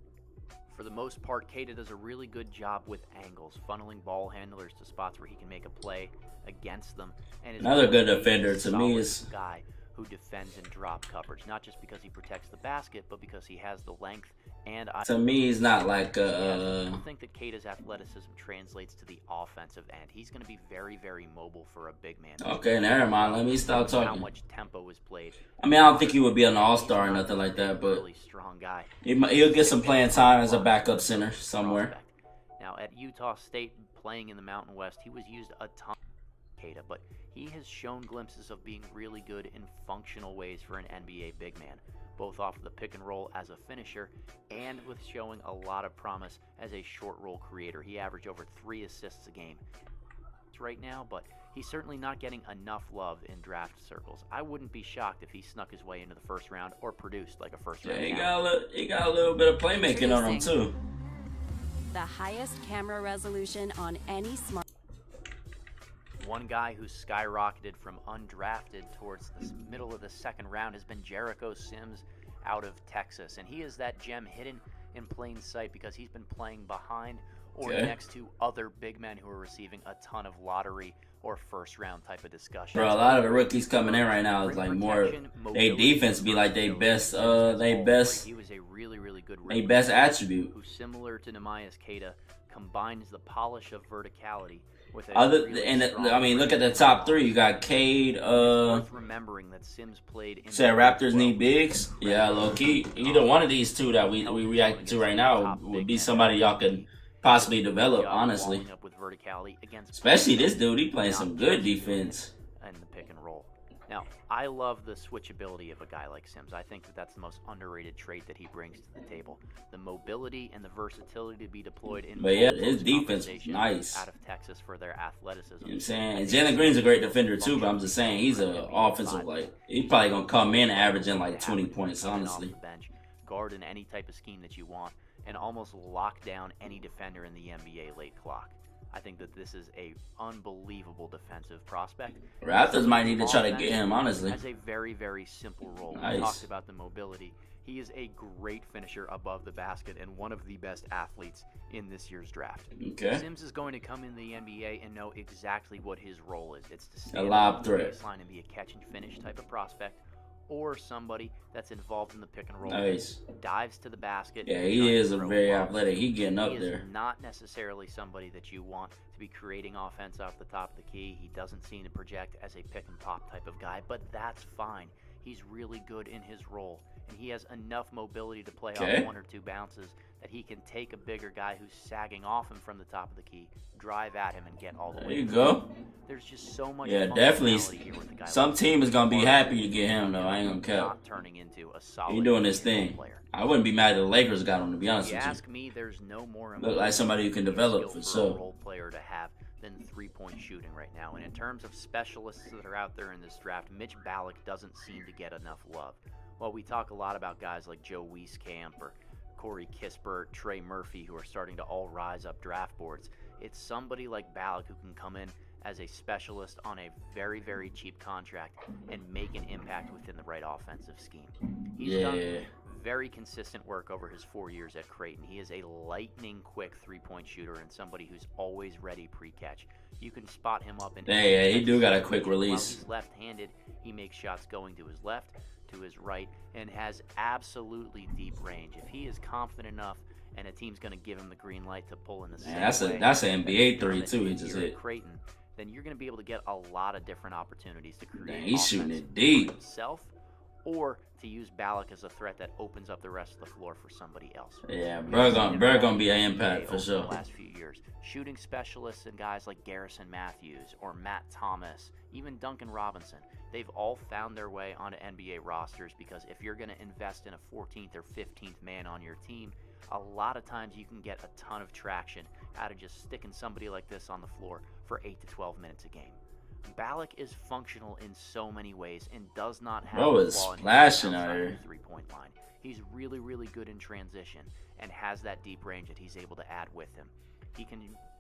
For the most part, Kata does a really good job with angles, funneling ball handlers to spots where he can make a play against them. And another good defender to me is a guy who defends in drop coverage, not just because he protects the basket, but because he has the length. And to me, he's not like I don't think that Kata's athleticism translates to the offensive end. He's going to be very, very mobile for a big man. Okay, never mind. Let me stop talking. How much tempo is played. I mean, I don't think he would be an all-star or nothing like that, but really strong guy. He'll get some playing time as a backup center somewhere. Now, at Utah State, playing in the Mountain West, he was used a ton. Kata, but he has shown glimpses of being really good in functional ways for an NBA big man, both off of the pick and roll as a finisher and with showing a lot of promise as a short roll creator. He averaged over 3 assists a game right now, but he's certainly not getting enough love in draft circles. I wouldn't be shocked if he snuck his way into the first round or produced like a first round. Yeah, he got a little bit of playmaking on him too. The highest camera resolution on any smart. One guy who's skyrocketed from undrafted towards the middle of the second round has been Jericho Sims out of Texas. And he is that gem hidden in plain sight because he's been playing behind or next to other big men who are receiving a ton of lottery or first round type of discussion. Bro, a lot of the rookies coming in right now is like more, they defense be like they best he was a really, really good they best attribute. Who, similar to MYCAREER, combines the polish of verticality with a I mean, look at the top 3. You got Cade. Worth remembering that Sims played in said Raptors need bigs. Yeah, low key. Either one of these two that we reacted to right now would be somebody y'all could possibly develop. Honestly, especially this dude. He playing some good defense. And the pick and roll. Now, I love the switchability of a guy like Sims. I think that that's the most underrated trait that he brings to the table. The mobility and the versatility to be deployed in. But yeah, his defense was nice. Out of Texas for their athleticism. You know what I'm saying? And Jalen Green's a great defender too, but I'm just saying he's an offensive, like, he's probably going to come in averaging like 20 points, honestly. Bench, guard in any type of scheme that you want, and almost lock down any defender in the NBA late clock. I think that this is a unbelievable defensive prospect. Raptors might need to try to get him, honestly. Has a very, very simple role. Nice. We talked about the mobility. He is a great finisher above the basket and one of the best athletes in this year's draft. Okay. Sims is going to come in the NBA and know exactly what his role is. It's to stay a lob threat baseline and be a catch and finish type of prospect, or somebody that's involved in the pick and roll. Nice. Dives to the basket. Yeah, he is a very athletic. He getting up there. He is not necessarily somebody that you want to be creating offense off the top of the key. He doesn't seem to project as a pick and pop type of guy, but that's fine. He's really good in his role, and he has enough mobility to play off 1 or 2 bounces that he can take a bigger guy who's sagging off him from the top of the key, drive at him, and get all the way. There you go. There's just so much. Yeah, definitely. Here with a guy Some like team is gonna be Boi. happy to get him though. I ain't gonna cap. Not turning into a solid. He doing his thing. Player. I wouldn't be mad if the Lakers got him, to be honest If you with you. ask me, there's no more Look like somebody who can develop for a sure. role player to have than three-point shooting right now. And in terms of specialists that are out there in this draft, Mitch Ballock doesn't seem to get enough love. While we talk a lot about guys like Joe Wieskamp or Corey Kispert, Trey Murphy, who are starting to all rise up draft boards, it's somebody like Ballock who can come in as a specialist on a very, very cheap contract and make an impact within the right offensive scheme. He's done very consistent work over his 4 years at Creighton. He is a lightning quick three-point shooter and somebody who's always ready pre-catch. You can spot him up in he do got a quick While release. he's left-handed, he makes shots going to his left, to his right, and has absolutely deep range. If he is confident enough and a team's going to give him the green light to pull in the same way, that's an NBA 3 too. He just here at hit. Creighton, then you're going to be able to get a lot of different opportunities to create. Dang, he's shooting offense it deep. himself, or to use Ballock as a threat that opens up the rest of the floor for somebody else. Yeah, bro gonna be an impact for sure. The last few years, shooting specialists and guys like Garrison Matthews or Matt Thomas, even Duncan Robinson, they've all found their way onto NBA rosters because if you're going to invest in a 14th or 15th man on your team, a lot of times you can get a ton of traction out of just sticking somebody like this on the floor for 8 to 12 minutes a game. Ballock is functional in so many ways and does not have Bro is splashing out here. Three-point line. He's really, really good in transition and has that deep range that he's able to add with him. He can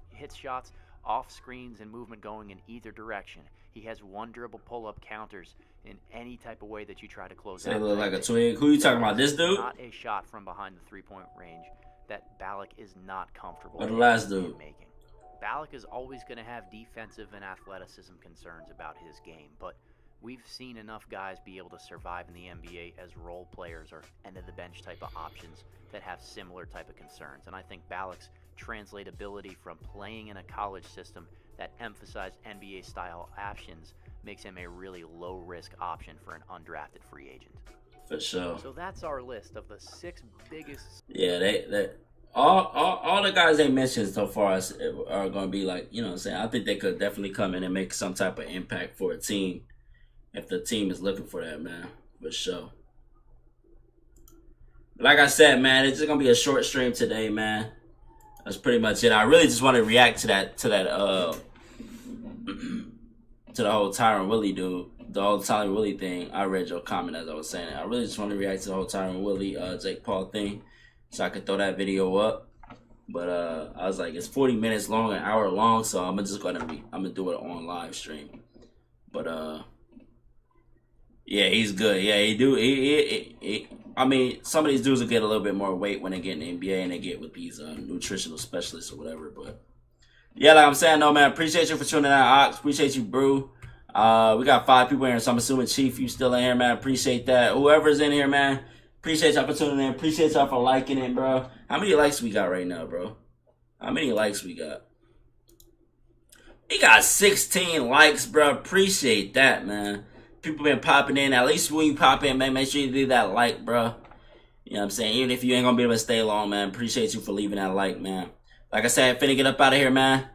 hit shots off screens and movement going in either direction. He has one dribble pull-up counters in any type of way that you try to close out. They look like a twig. Who you talking about? This dude? Not a shot from behind the three-point range that Ballock is not comfortable Or the last dude? making. Ballock is always going to have defensive and athleticism concerns about his game, but we've seen enough guys be able to survive in the NBA as role players or end-of-the-bench type of options that have similar type of concerns. And I think Ballock's translatability from playing in a college system that emphasized NBA-style options makes him a really low-risk option for an undrafted free agent. For sure. So that's our list of the 6 biggest... Yeah, they all the guys they mentioned so far are going to be like, you know what I'm saying? I think they could definitely come in and make some type of impact for a team if the team is looking for that, man. For sure. Like I said, man, it's just going to be a short stream today, man. That's pretty much it. I really just want to react to that to the whole Tyron Willie dude, the whole Tyron Willie thing. I read your comment as I was saying it. I really just want to react to the whole Tyron Willie, Jake Paul thing, so I could throw that video up. But I was like, it's 40 minutes long, an hour long, so I'm just gonna do it on live stream. But yeah, he's good. Yeah, he do. I mean, some of these dudes will get a little bit more weight when they get in the NBA and they get with these nutritional specialists or whatever. But yeah, like I'm saying, no, man, appreciate you for tuning in, Ox. Appreciate you, Brew. We got 5 people here, so I'm assuming Chief, you still in here, man. Appreciate that. Whoever's in here, man, appreciate y'all for tuning in. Appreciate y'all for liking it, bro. How many likes we got right now, bro? How many likes we got? We got 16 likes, bro. Appreciate that, man. People been popping in. At least when you pop in, man, make sure you leave that like, bro. You know what I'm saying? Even if you ain't gonna be able to stay long, man. Appreciate you for leaving that like, man. Like I said, finna get up out of here, man.